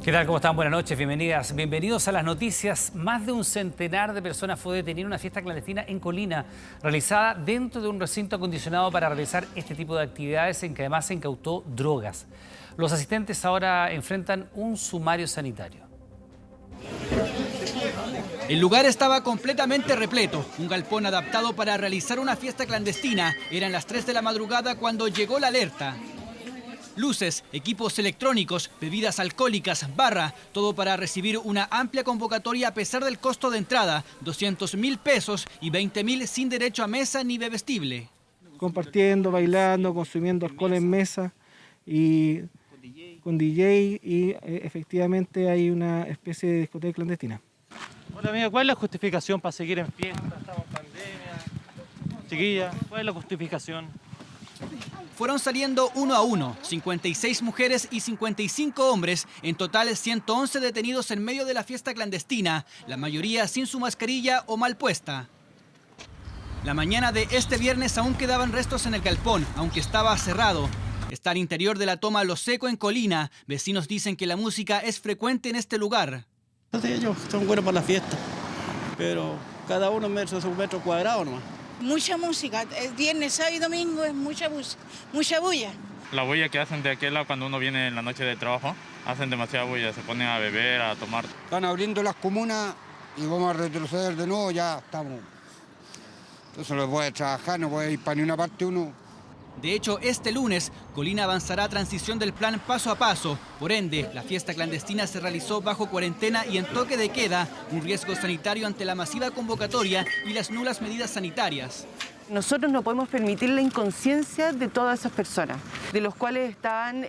¿Qué tal? ¿Cómo están? Buenas noches, bienvenidas, bienvenidos a las noticias. Más de un centenar de personas fue detenida en una fiesta clandestina en Colina, realizada dentro de un recinto acondicionado para realizar este tipo de actividades en que además se incautó drogas. Los asistentes ahora enfrentan un sumario sanitario. El lugar estaba completamente repleto, un galpón adaptado para realizar una fiesta clandestina. Eran las 3 de la madrugada cuando llegó la alerta. Luces, equipos electrónicos, bebidas alcohólicas, barra, todo para recibir una amplia convocatoria a pesar del costo de entrada, 200.000 pesos y 20.000 sin derecho a mesa ni bebestible. Compartiendo, bailando, consumiendo alcohol en mesa y con DJ y efectivamente hay una especie de discoteca clandestina. Hola amiga, ¿cuál es la justificación para seguir en fiesta? Estamos en pandemia. Chiquilla, ¿cuál es la justificación? Fueron saliendo uno a uno, 56 mujeres y 55 hombres, en total 111 detenidos en medio de la fiesta clandestina, la mayoría sin su mascarilla o mal puesta. La mañana de este viernes aún quedaban restos en el galpón, aunque estaba cerrado. Está al interior de la toma Lo Seco en Colina. Vecinos dicen que la música es frecuente en este lugar. Ellos son buenos para la fiesta, pero cada uno es un metro cuadrado nomás. Mucha música, es viernes, sábado y domingo es mucha bulla. La bulla que hacen de aquel lado cuando uno viene en la noche de trabajo, hacen demasiada bulla, se ponen a beber, a tomar. Están abriendo las comunas y vamos a retroceder de nuevo, ya estamos. Entonces no puede trabajar, no puede ir para ni una parte uno. De hecho, este lunes, Colina avanzará a transición del plan paso a paso. Por ende, la fiesta clandestina se realizó bajo cuarentena y en toque de queda, un riesgo sanitario ante la masiva convocatoria y las nulas medidas sanitarias. Nosotros no podemos permitir la inconsciencia de todas esas personas, de los cuales estaban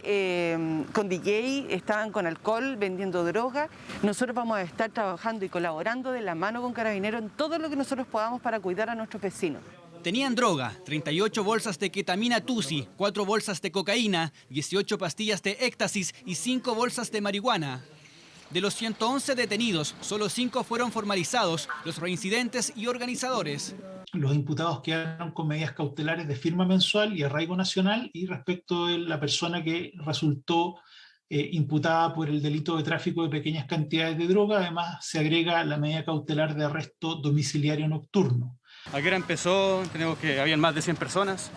con DJ, estaban con alcohol, vendiendo droga. Nosotros vamos a estar trabajando y colaborando de la mano con Carabineros en todo lo que nosotros podamos para cuidar a nuestros vecinos. Tenían droga, 38 bolsas de ketamina tusi, 4 bolsas de cocaína, 18 pastillas de éxtasis y 5 bolsas de marihuana. De los 111 detenidos, solo 5 fueron formalizados, los reincidentes y organizadores. Los imputados quedaron con medidas cautelares de firma mensual y arraigo nacional, y respecto de la persona que resultó imputada por el delito de tráfico de pequeñas cantidades de droga, además se agrega la medida cautelar de arresto domiciliario nocturno. ¿A qué hora empezó? Tenemos que habían más de 100 personas.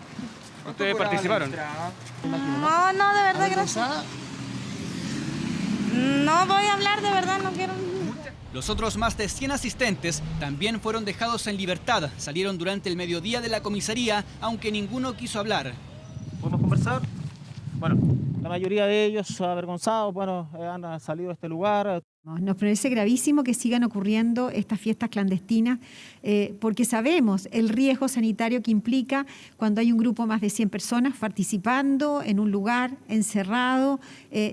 ¿Ustedes participaron? No, de verdad, gracias. No voy a hablar, de verdad, no quiero. Los otros más de 100 asistentes también fueron dejados en libertad. Salieron durante el mediodía de la comisaría, aunque ninguno quiso hablar. ¿Podemos conversar? Bueno, la mayoría de ellos avergonzados, han salido de este lugar. Nos parece gravísimo que sigan ocurriendo estas fiestas clandestinas porque sabemos el riesgo sanitario que implica cuando hay un grupo más de 100 personas participando en un lugar encerrado,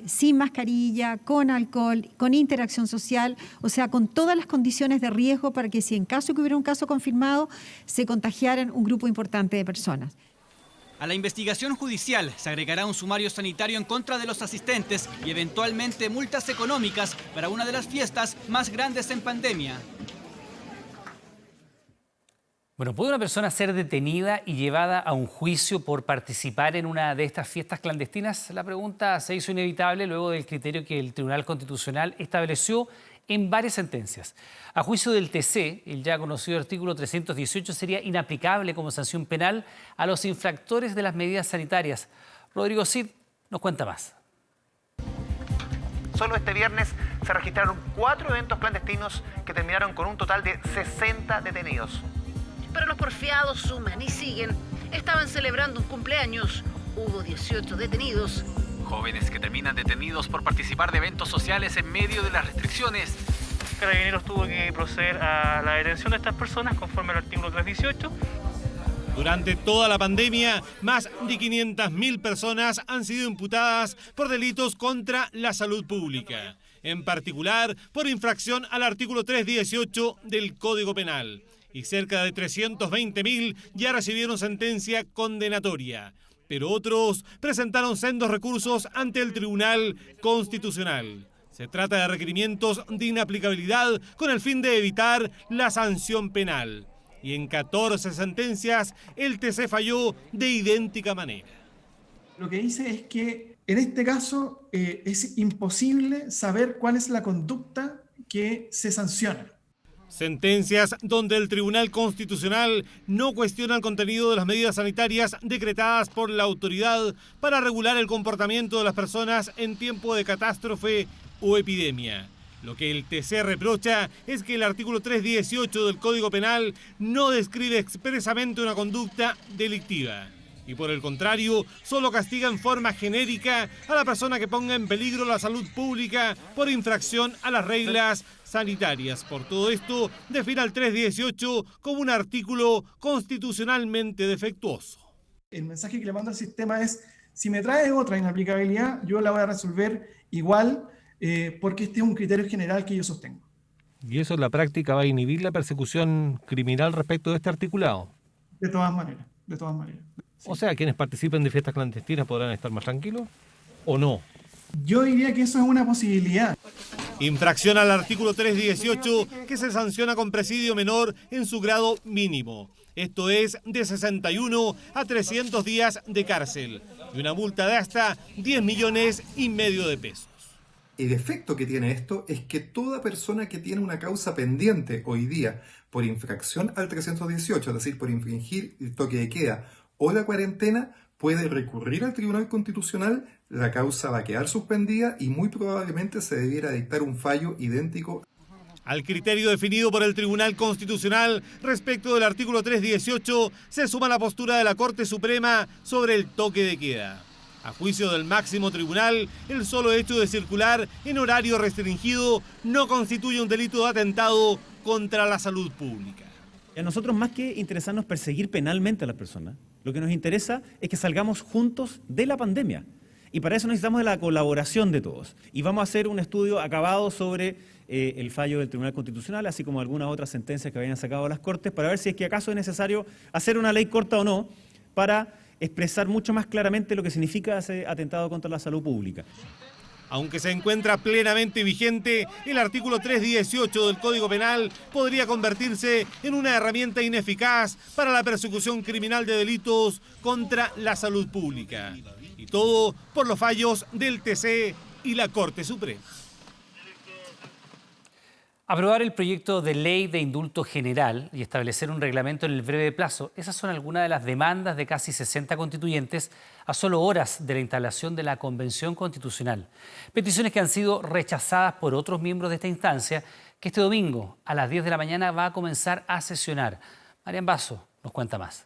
sin mascarilla, con alcohol, con interacción social, o sea, con todas las condiciones de riesgo para que si en caso que hubiera un caso confirmado se contagiaran un grupo importante de personas. A la investigación judicial se agregará un sumario sanitario en contra de los asistentes y eventualmente multas económicas para una de las fiestas más grandes en pandemia. Bueno, ¿puede una persona ser detenida y llevada a un juicio por participar en una de estas fiestas clandestinas? La pregunta se hizo inevitable luego del criterio que el Tribunal Constitucional estableció en varias sentencias. A juicio del TC, el ya conocido artículo 318 sería inaplicable como sanción penal a los infractores de las medidas sanitarias. Rodrigo Cid nos cuenta más. Solo este viernes se registraron 4 eventos clandestinos que terminaron con un total de 60 detenidos. Pero los porfiados suman y siguen. Estaban celebrando un cumpleaños. Hubo 18 detenidos. Jóvenes que terminan detenidos por participar de eventos sociales en medio de las restricciones. Carabineros tuvo que proceder a la detención de estas personas conforme al artículo 318. Durante toda la pandemia, más de 500.000 personas han sido imputadas por delitos contra la salud pública, en particular por infracción al artículo 318 del Código Penal. Y cerca de 320.000 ya recibieron sentencia condenatoria. Pero otros presentaron sendos recursos ante el Tribunal Constitucional. Se trata de requerimientos de inaplicabilidad con el fin de evitar la sanción penal. Y en 14 sentencias, el TC falló de idéntica manera. Lo que dice es que En este caso, es imposible saber cuál es la conducta que se sanciona. Sentencias donde el Tribunal Constitucional no cuestiona el contenido de las medidas sanitarias decretadas por la autoridad para regular el comportamiento de las personas en tiempo de catástrofe o epidemia. Lo que el TC reprocha es que el artículo 318 del Código Penal no describe expresamente una conducta delictiva. Y por el contrario, solo castiga en forma genérica a la persona que ponga en peligro la salud pública por infracción a las reglas sanitarias. Por todo esto, define al 318 como un artículo constitucionalmente defectuoso. El mensaje que le mando al sistema es, si me trae otra inaplicabilidad, yo la voy a resolver igual, porque este es un criterio general que yo sostengo. ¿Y eso en la práctica va a inhibir la persecución criminal respecto de este articulado? De todas maneras, de todas maneras. Sí. O sea, quienes participen de fiestas clandestinas podrán estar más tranquilos, ¿o no? Yo diría que eso es una posibilidad. Infracción al artículo 318, que se sanciona con presidio menor en su grado mínimo. Esto es de 61 a 300 días de cárcel y una multa de hasta 10,5 millones de pesos. El efecto que tiene esto es que toda persona que tiene una causa pendiente hoy día por infracción al 318, es decir, por infringir el toque de queda o la cuarentena, puede recurrir al Tribunal Constitucional, la causa va a quedar suspendida y muy probablemente se debiera dictar un fallo idéntico al criterio definido por el Tribunal Constitucional respecto del artículo 318, se suma la postura de la Corte Suprema sobre el toque de queda. A juicio del máximo tribunal, el solo hecho de circular en horario restringido no constituye un delito de atentado contra la salud pública. A nosotros, más que interesarnos perseguir penalmente a las personas, lo que nos interesa es que salgamos juntos de la pandemia. Y para eso necesitamos de la colaboración de todos. Y vamos a hacer un estudio acabado sobre el fallo del Tribunal Constitucional, así como algunas otras sentencias que habían sacado las Cortes, para ver si es que acaso es necesario hacer una ley corta o no, para expresar mucho más claramente lo que significa ese atentado contra la salud pública. Aunque se encuentra plenamente vigente, el artículo 318 del Código Penal podría convertirse en una herramienta ineficaz para la persecución criminal de delitos contra la salud pública. Y todo por los fallos del TC y la Corte Suprema. Aprobar el proyecto de ley de indulto general y establecer un reglamento en el breve plazo, esas son algunas de las demandas de casi 60 constituyentes a solo horas de la instalación de la Convención Constitucional. Peticiones que han sido rechazadas por otros miembros de esta instancia, que este domingo a las 10 de la mañana va a comenzar a sesionar. Marian Basso nos cuenta más.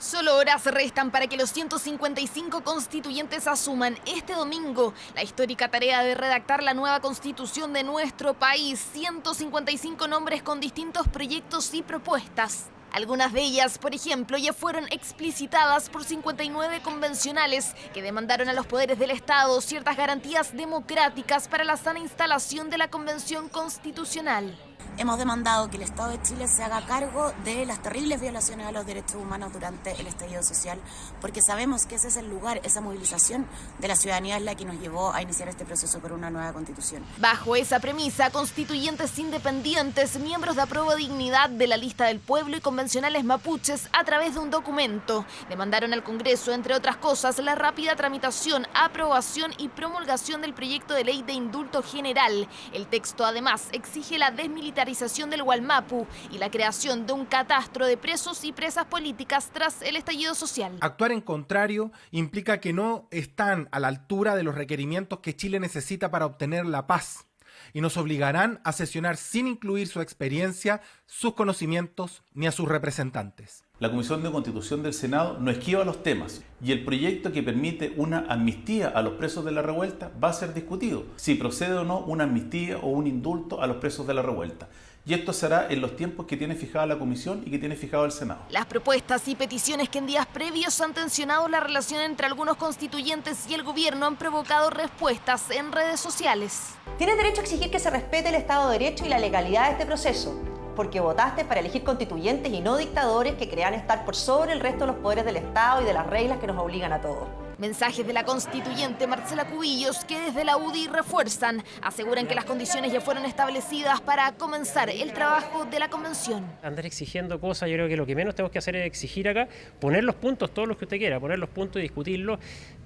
Solo horas restan para que los 155 constituyentes asuman este domingo la histórica tarea de redactar la nueva constitución de nuestro país. 155 nombres con distintos proyectos y propuestas. Algunas de ellas, por ejemplo, ya fueron explicitadas por 59 convencionales que demandaron a los poderes del Estado ciertas garantías democráticas para la sana instalación de la Convención Constitucional. Hemos demandado que el Estado de Chile se haga cargo de las terribles violaciones a los derechos humanos durante el estallido social, porque sabemos que ese es el lugar, esa movilización de la ciudadanía es la que nos llevó a iniciar este proceso por una nueva constitución. Bajo esa premisa, constituyentes independientes, miembros de Apruebo Dignidad de la Lista del Pueblo y convencionales mapuches, a través de un documento, demandaron al Congreso, entre otras cosas, la rápida tramitación, aprobación y promulgación del proyecto de ley de indulto general. El texto, además, exige la desmilitarización del Gualmapu y la creación de un catastro de presos y presas políticas tras el estallido social. Actuar en contrario implica que no están a la altura de los requerimientos que Chile necesita para obtener la paz y nos obligarán a sesionar sin incluir su experiencia, sus conocimientos ni a sus representantes. La Comisión de Constitución del Senado no esquiva los temas y el proyecto que permite una amnistía a los presos de la revuelta va a ser discutido, si procede o no una amnistía o un indulto a los presos de la revuelta. Y esto será en los tiempos que tiene fijada la Comisión y que tiene fijado el Senado. Las propuestas y peticiones que en días previos han tensionado la relación entre algunos constituyentes y el gobierno han provocado respuestas en redes sociales. Tienes derecho a exigir que se respete el Estado de Derecho y la legalidad de este proceso, porque votaste para elegir constituyentes y no dictadores que crean estar por sobre el resto de los poderes del Estado y de las reglas que nos obligan a todos. Mensajes de la constituyente Marcela Cubillos, que desde la UDI refuerzan, aseguran que las condiciones ya fueron establecidas para comenzar el trabajo de la convención. Andar exigiendo cosas, yo creo que lo que menos tenemos que hacer es exigir acá, poner los puntos, todos los que usted quiera, poner los puntos y discutirlos,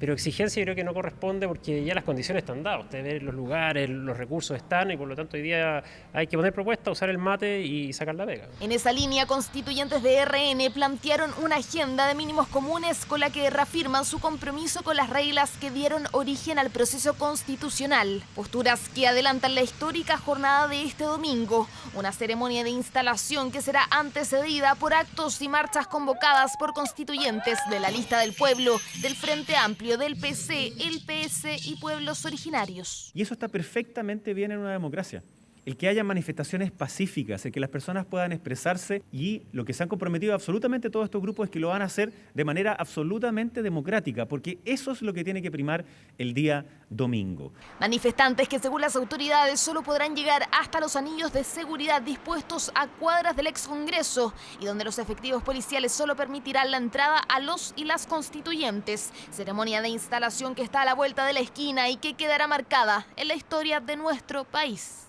Pero exigencia yo creo que no corresponde porque ya las condiciones están dadas. Usted ve los lugares, los recursos están y por lo tanto hoy día hay que poner propuestas, usar el mate y sacar la pega. En esa línea, constituyentes de RN plantearon una agenda de mínimos comunes con la que reafirman su compromiso con las reglas que dieron origen al proceso constitucional. Posturas que adelantan la histórica jornada de este domingo, una ceremonia de instalación que será antecedida por actos y marchas convocadas por constituyentes de la Lista del Pueblo, del Frente Amplio, del PC, el PS y pueblos originarios. Y eso está perfectamente bien en una democracia. El que haya manifestaciones pacíficas, el que las personas puedan expresarse, y lo que se han comprometido absolutamente todos estos grupos es que lo van a hacer de manera absolutamente democrática, porque eso es lo que tiene que primar el día domingo. Manifestantes que según las autoridades solo podrán llegar hasta los anillos de seguridad dispuestos a cuadras del ex Congreso y donde los efectivos policiales solo permitirán la entrada a los y las constituyentes. Ceremonia de instalación que está a la vuelta de la esquina y que quedará marcada en la historia de nuestro país.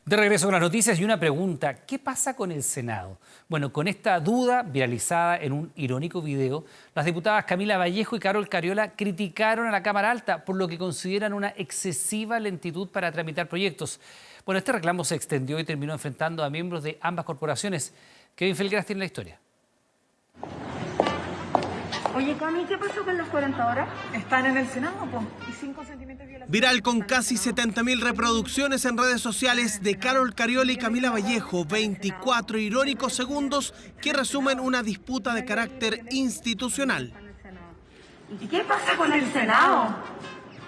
De regreso con las noticias y una pregunta. ¿Qué pasa con el Senado? Bueno, con esta duda viralizada en un irónico video, las diputadas Camila Vallejo y Carol Cariola criticaron a la Cámara Alta por lo que consideran una excesiva lentitud para tramitar proyectos. Bueno, este reclamo se extendió y terminó enfrentando a miembros de ambas corporaciones. Kevin Felgueras tiene la historia. Oye, Cami, ¿qué pasó con las 40 horas? Están en el Senado, po. Y 5 centímetros de violación. Viral con casi 70.000 reproducciones en redes sociales de Carol Cariola y Camila Vallejo, 24 irónicos segundos que resumen una disputa de carácter institucional. ¿Y qué pasa con el Senado?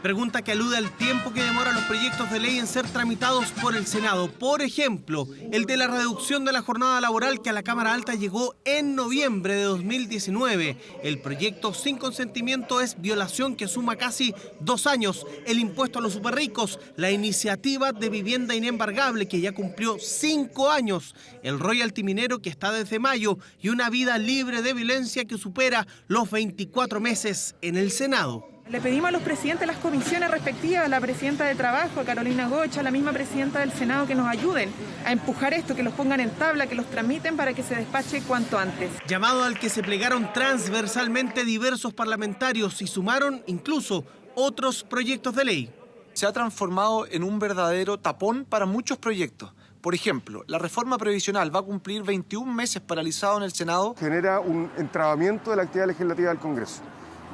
Pregunta que alude al tiempo que demoran los proyectos de ley en ser tramitados por el Senado. Por ejemplo, el de la reducción de la jornada laboral que a la Cámara Alta llegó en noviembre de 2019. El proyecto sin consentimiento es violación que suma casi 2 años. El impuesto a los superricos, la iniciativa de vivienda inembargable que ya cumplió 5 años. El royalty minero que está desde mayo y una vida libre de violencia que supera los 24 meses en el Senado. Le pedimos a los presidentes de las comisiones respectivas, a la presidenta de Trabajo, a Carolina Gocha, a la misma presidenta del Senado, que nos ayuden a empujar esto, que los pongan en tabla, que los tramiten para que se despache cuanto antes. Llamado al que se plegaron transversalmente diversos parlamentarios y sumaron incluso otros proyectos de ley. Se ha transformado en un verdadero tapón para muchos proyectos. Por ejemplo, la reforma previsional va a cumplir 21 meses paralizado en el Senado. Genera un entrabamiento de la actividad legislativa del Congreso.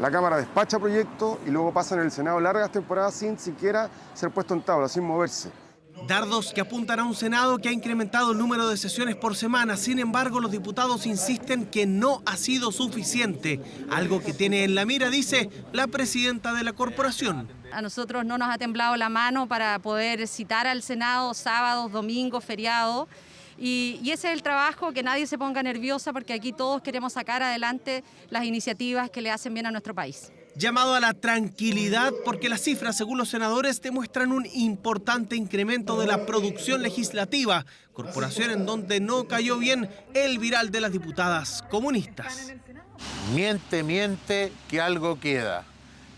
La Cámara despacha proyectos y luego pasan en el Senado largas temporadas sin siquiera ser puesto en tabla, sin moverse. Dardos que apuntan a un Senado que ha incrementado el número de sesiones por semana. Sin embargo, los diputados insisten que no ha sido suficiente. Algo que tiene en la mira, dice la presidenta de la corporación. A nosotros no nos ha temblado la mano para poder citar al Senado sábados, domingos, feriados. Y ese es el trabajo, que nadie se ponga nerviosa porque aquí todos queremos sacar adelante las iniciativas que le hacen bien a nuestro país. Llamado a la tranquilidad porque las cifras, según los senadores, demuestran un importante incremento de la producción legislativa, corporación en donde no cayó bien el viral de las diputadas comunistas. Miente, que algo queda.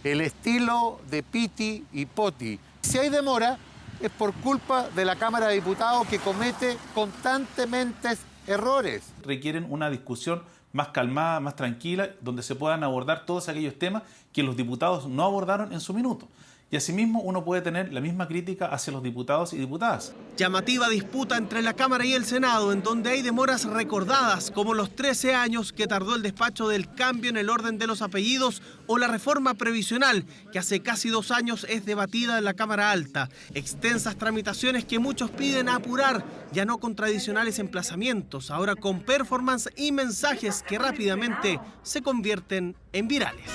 El estilo de Piti y Poti. Si hay demora, es por culpa de la Cámara de Diputados que comete constantemente errores. Requieren una discusión más calmada, más tranquila, donde se puedan abordar todos aquellos temas que los diputados no abordaron en su minuto. Y asimismo uno puede tener la misma crítica hacia los diputados y diputadas. Llamativa disputa entre la Cámara y el Senado, en donde hay demoras recordadas, como los 13 años que tardó el despacho del cambio en el orden de los apellidos o la reforma previsional, que hace casi 2 años es debatida en la Cámara Alta. Extensas tramitaciones que muchos piden apurar, ya no con tradicionales emplazamientos, ahora con performance y mensajes que rápidamente se convierten en virales.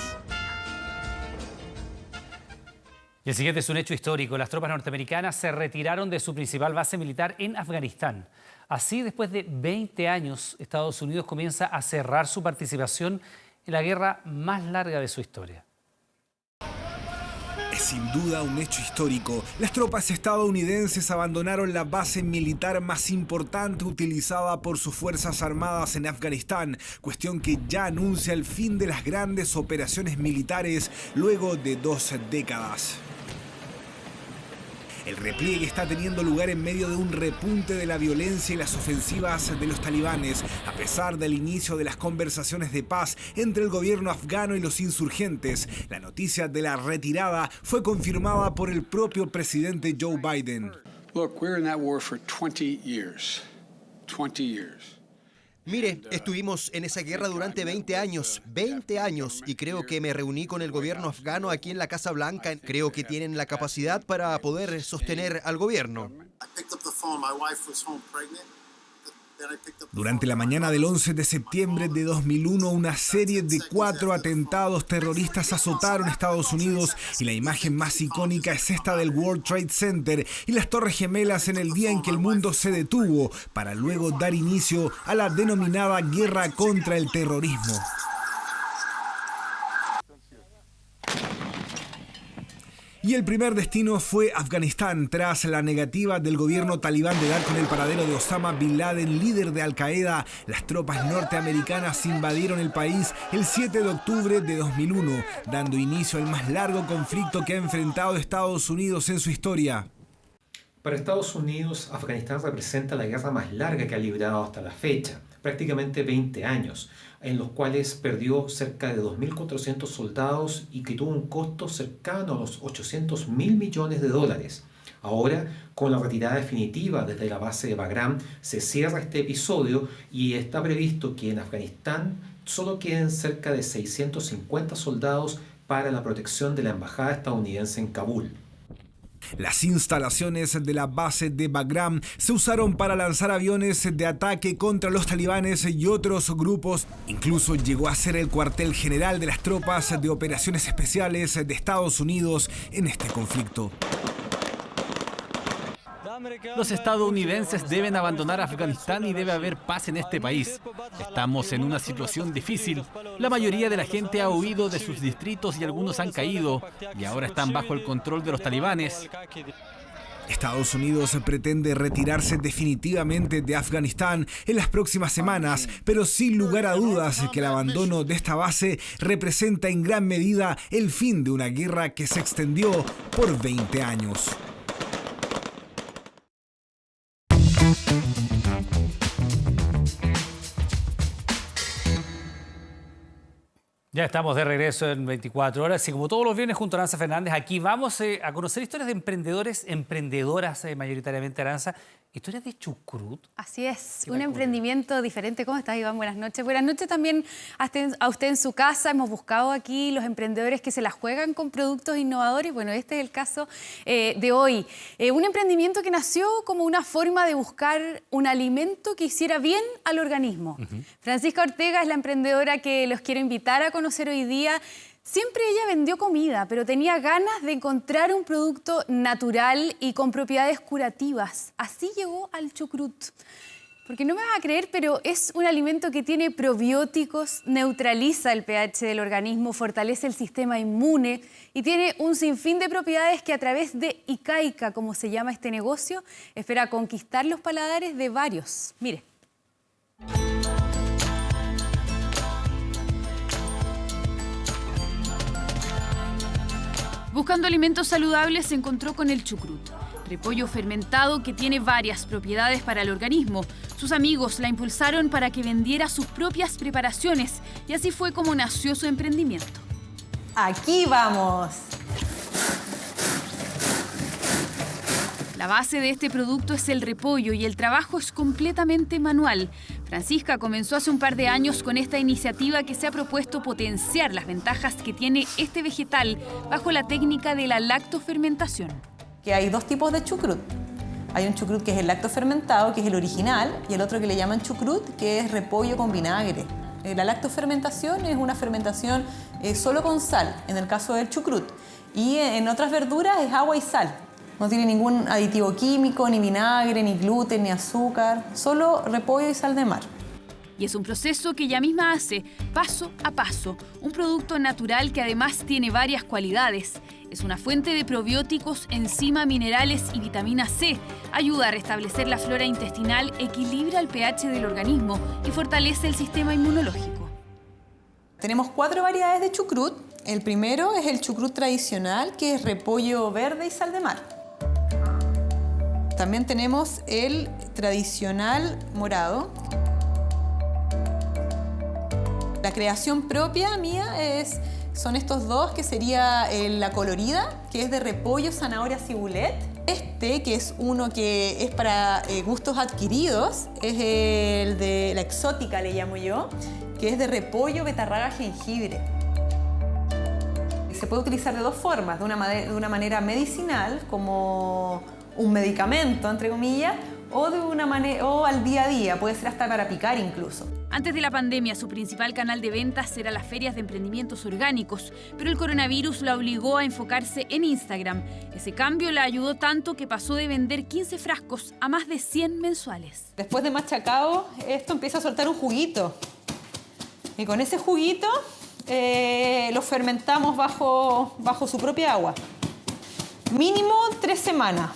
Y el siguiente es un hecho histórico. Las tropas norteamericanas se retiraron de su principal base militar en Afganistán. Así, después de 20 años, Estados Unidos comienza a cerrar su participación en la guerra más larga de su historia. Es sin duda un hecho histórico. Las tropas estadounidenses abandonaron la base militar más importante utilizada por sus fuerzas armadas en Afganistán, cuestión que ya anuncia el fin de las grandes operaciones militares luego de 2 décadas. El repliegue está teniendo lugar en medio de un repunte de la violencia y las ofensivas de los talibanes, a pesar del inicio de las conversaciones de paz entre el gobierno afgano y los insurgentes. La noticia de la retirada fue confirmada por el propio presidente Joe Biden. Look, we're in that war for 20 years. 20 years. Mire, estuvimos en esa guerra durante 20 años, y creo que me reuní con el gobierno afgano aquí en la Casa Blanca. Creo que tienen la capacidad para poder sostener al gobierno. Durante la mañana del 11 de septiembre de 2001, una serie de 4 atentados terroristas azotaron Estados Unidos y la imagen más icónica es esta del World Trade Center y las Torres Gemelas en el día en que el mundo se detuvo para luego dar inicio a la denominada guerra contra el terrorismo. Y el primer destino fue Afganistán, tras la negativa del gobierno talibán de dar con el paradero de Osama Bin Laden, líder de Al-Qaeda. Las tropas norteamericanas invadieron el país el 7 de octubre de 2001, dando inicio al más largo conflicto que ha enfrentado Estados Unidos en su historia. Para Estados Unidos, Afganistán representa la guerra más larga que ha librado hasta la fecha, prácticamente 20 años, en los cuales perdió cerca de 2.400 soldados y que tuvo un costo cercano a los 800.000 millones de dólares. Ahora, con la retirada definitiva desde la base de Bagram, se cierra este episodio y está previsto que en Afganistán solo queden cerca de 650 soldados para la protección de la embajada estadounidense en Kabul. Las instalaciones de la base de Bagram se usaron para lanzar aviones de ataque contra los talibanes y otros grupos. Incluso llegó a ser el cuartel general de las tropas de operaciones especiales de Estados Unidos en este conflicto. Los estadounidenses deben abandonar Afganistán y debe haber paz en este país. Estamos en una situación difícil. La mayoría de la gente ha huido de sus distritos y algunos han caído y ahora están bajo el control de los talibanes. Estados Unidos pretende retirarse definitivamente de Afganistán en las próximas semanas, pero sin lugar a dudas que el abandono de esta base representa en gran medida el fin de una guerra que se extendió por 20 años. Ya estamos de regreso en 24 horas y como todos los viernes junto a Aranza Fernández, aquí vamos a conocer historias de emprendedores, emprendedoras mayoritariamente, Aranza, historias de chucrut. Así es, un emprendimiento diferente. ¿Cómo estás, Iván? Buenas noches. Buenas noches también a usted en su casa. Hemos buscado aquí los emprendedores que se la juegan con productos innovadores. Bueno, este es el caso de hoy. Un emprendimiento que nació como una forma de buscar un alimento que hiciera bien al organismo. Francisca Ortega es la emprendedora que los quiero invitar a conocer hoy día. Siempre ella vendió comida, pero tenía ganas de encontrar un producto natural y con propiedades curativas. Así llegó al chucrut. Porque no me vas a creer, pero es un alimento que tiene probióticos, neutraliza el pH del organismo, fortalece el sistema inmune y tiene un sinfín de propiedades que a través de Icaica, como se llama este negocio, espera conquistar los paladares de varios. Mire. Buscando alimentos saludables se encontró con el chucrut, repollo fermentado que tiene varias propiedades para el organismo. Sus amigos la impulsaron para que vendiera sus propias preparaciones y así fue como nació su emprendimiento. ¡Aquí vamos! La base de este producto es el repollo y el trabajo es completamente manual. Francisca comenzó hace un par de años con esta iniciativa que se ha propuesto potenciar las ventajas que tiene este vegetal bajo la técnica de la lactofermentación. Que hay dos tipos de chucrut. Hay un chucrut que es el lactofermentado, que es el original, y el otro que le llaman chucrut, que es repollo con vinagre. La lactofermentación es una fermentación solo con sal, en el caso del chucrut. Y en otras verduras es agua y sal. No tiene ningún aditivo químico, ni vinagre, ni gluten, ni azúcar, solo repollo y sal de mar. Y es un proceso que ella misma hace paso a paso, un producto natural que además tiene varias cualidades. Es una fuente de probióticos, enzimas, minerales y vitamina C. Ayuda a restablecer la flora intestinal, equilibra el pH del organismo y fortalece el sistema inmunológico. Tenemos 4 variedades de chucrut. El primero es el chucrut tradicional, que es repollo verde y sal de mar. También tenemos el tradicional morado. La creación propia mía son estos dos, que sería la colorida, que es de repollo, zanahoria, cibulet. Este, que es uno que es para gustos adquiridos, es el de la exótica, le llamo yo, que es de repollo, betarraga, jengibre. Se puede utilizar de dos formas, de una manera medicinal, como un medicamento, entre comillas, o al día a día, puede ser hasta para picar incluso. Antes de la pandemia, su principal canal de ventas era las ferias de emprendimientos orgánicos, pero el coronavirus la obligó a enfocarse en Instagram. Ese cambio la ayudó tanto que pasó de vender 15 frascos a más de 100 mensuales. Después de machacado, esto empieza a soltar un juguito. Y con ese juguito lo fermentamos bajo su propia agua. Mínimo 3 semanas.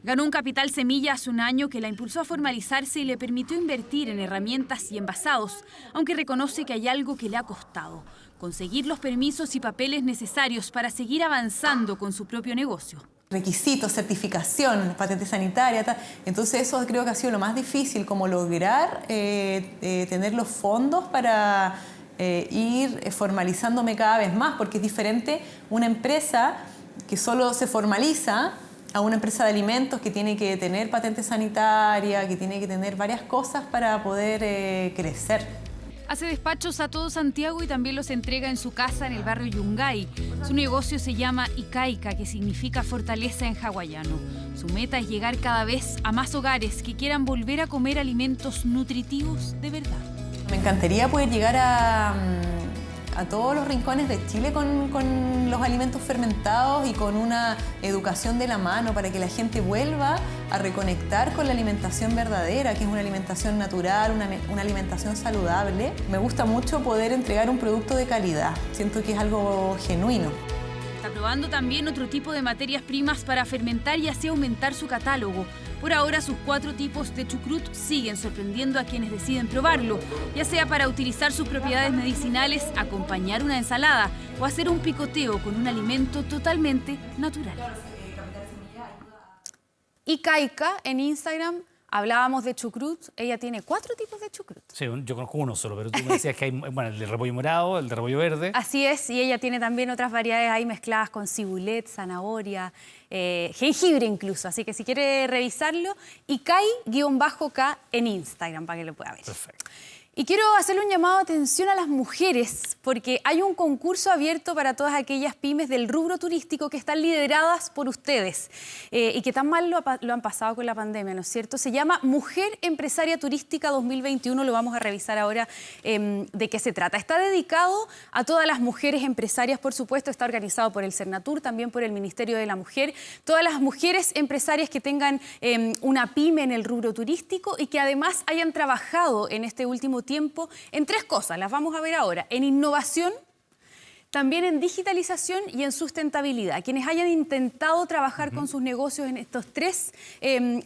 Ganó un capital semilla hace un año que la impulsó a formalizarse y le permitió invertir en herramientas y envasados, aunque reconoce que hay algo que le ha costado: conseguir los permisos y papeles necesarios para seguir avanzando con su propio negocio. Requisitos, certificación, patente sanitaria, tal. Entonces eso creo que ha sido lo más difícil, como lograr tener los fondos para ir formalizándome cada vez más, porque es diferente una empresa que solo se formaliza a una empresa de alimentos que tiene que tener patente sanitaria, que tiene que tener varias cosas para poder crecer. Hace despachos a todo Santiago y también los entrega en su casa en el barrio Yungay. Su negocio se llama Icaica, que significa fortaleza en hawaiano. Su meta es llegar cada vez a más hogares que quieran volver a comer alimentos nutritivos de verdad. Me encantaría poder llegar a todos los rincones de Chile con los alimentos fermentados y con una educación de la mano para que la gente vuelva a reconectar con la alimentación verdadera, que es una alimentación natural, una alimentación saludable. Me gusta mucho poder entregar un producto de calidad. Siento que es algo genuino. Está probando también otro tipo de materias primas para fermentar y así aumentar su catálogo. Por ahora, sus 4 tipos de chucrut siguen sorprendiendo a quienes deciden probarlo, ya sea para utilizar sus propiedades medicinales, acompañar una ensalada o hacer un picoteo con un alimento totalmente natural. Icaica en Instagram. Hablábamos de chucrut, ella tiene 4 tipos de chucrut. Sí, yo conozco uno solo, pero tú me decías que hay el de repollo morado, el de repollo verde. Así es, y ella tiene también otras variedades ahí mezcladas con cibulet, zanahoria, jengibre incluso. Así que si quiere revisarlo, Icai_K en Instagram para que lo pueda ver. Perfecto. Y quiero hacerle un llamado de atención a las mujeres, porque hay un concurso abierto para todas aquellas pymes del rubro turístico que están lideradas por ustedes y que tan mal lo han pasado con la pandemia, ¿no es cierto? Se llama Mujer Empresaria Turística 2021, lo vamos a revisar ahora de qué se trata. Está dedicado a todas las mujeres empresarias, por supuesto, está organizado por el Cernatur, también por el Ministerio de la Mujer, todas las mujeres empresarias que tengan una pyme en el rubro turístico y que además hayan trabajado en este último tiempo en 3 cosas, las vamos a ver ahora: en innovación, también en digitalización y en sustentabilidad. Quienes hayan intentado trabajar con sus negocios en estos 3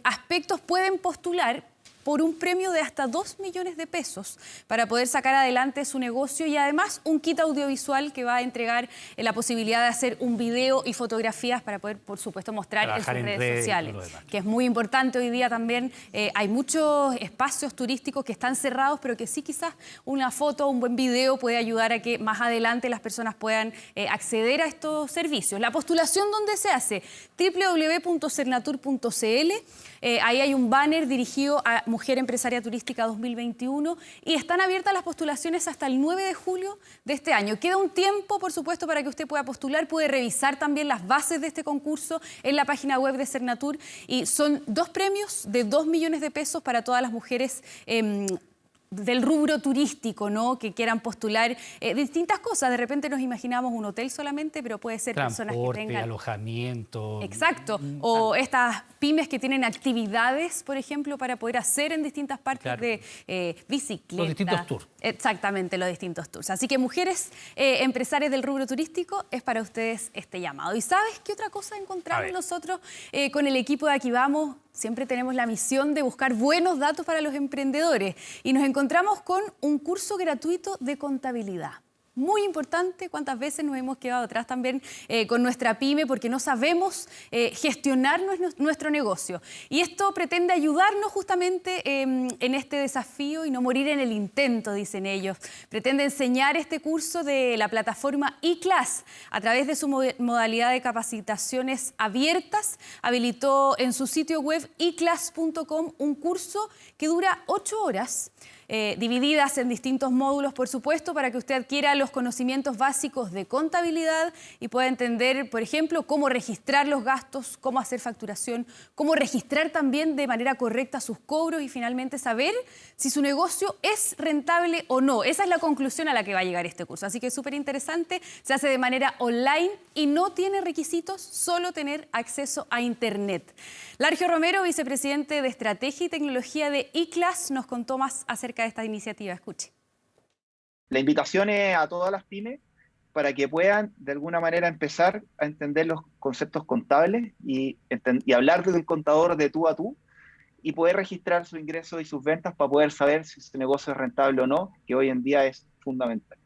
aspectos pueden postular por un premio de hasta 2 millones de pesos para poder sacar adelante su negocio y además un kit audiovisual que va a entregar la posibilidad de hacer un video y fotografías para poder, por supuesto, mostrar en sus redes sociales, que es muy importante hoy día también. Hay muchos espacios turísticos que están cerrados, pero que sí quizás una foto o un buen video puede ayudar a que más adelante las personas puedan acceder a estos servicios. La postulación, ¿dónde se hace? www.cernatur.cl. Ahí hay un banner dirigido a Mujer Empresaria Turística 2021 y están abiertas las postulaciones hasta el 9 de julio de este año. Queda un tiempo, por supuesto, para que usted pueda postular. Puede revisar también las bases de este concurso en la página web de Cernatur y son 2 premios de 2 millones de pesos para todas las mujeres del rubro turístico, ¿no? Que quieran postular distintas cosas. De repente nos imaginamos un hotel solamente, pero puede ser personas que tengan alojamiento. Exacto. O estas pymes que tienen actividades, por ejemplo, para poder hacer en distintas partes de bicicleta. Los distintos tours. Exactamente, los distintos tours. Así que mujeres empresarias del rubro turístico, es para ustedes este llamado. ¿Y sabes qué otra cosa encontramos nosotros con el equipo de Aquí Vamos? Siempre tenemos la misión de buscar buenos datos para los emprendedores y nos encontramos con un curso gratuito de contabilidad. muy importante. ¿Cuántas veces nos hemos quedado atrás también con nuestra pyme porque no sabemos gestionar nuestro negocio? Y esto pretende ayudarnos justamente en este desafío y no morir en el intento, dicen ellos. Pretende enseñar este curso de la plataforma eClass a través de su modalidad de capacitaciones abiertas. Habilitó en su sitio web eclass.com un curso que dura 8 horas, divididas en distintos módulos, por supuesto, para que usted adquiera los conocimientos básicos de contabilidad y pueda entender, por ejemplo, cómo registrar los gastos, cómo hacer facturación, cómo registrar también de manera correcta sus cobros y finalmente saber si su negocio es rentable o no. Esa es la conclusión a la que va a llegar este curso. Así que es súper interesante, se hace de manera online y no tiene requisitos, solo tener acceso a Internet. Largio Romero, vicepresidente de Estrategia y Tecnología de eClass, nos contó más acerca de esta iniciativa. Escuche. La invitación es a todas las pymes para que puedan de alguna manera empezar a entender los conceptos contables y hablar del contador de tú a tú y poder registrar sus ingresos y sus ventas para poder saber si su negocio es rentable o no, que hoy en día es fundamental.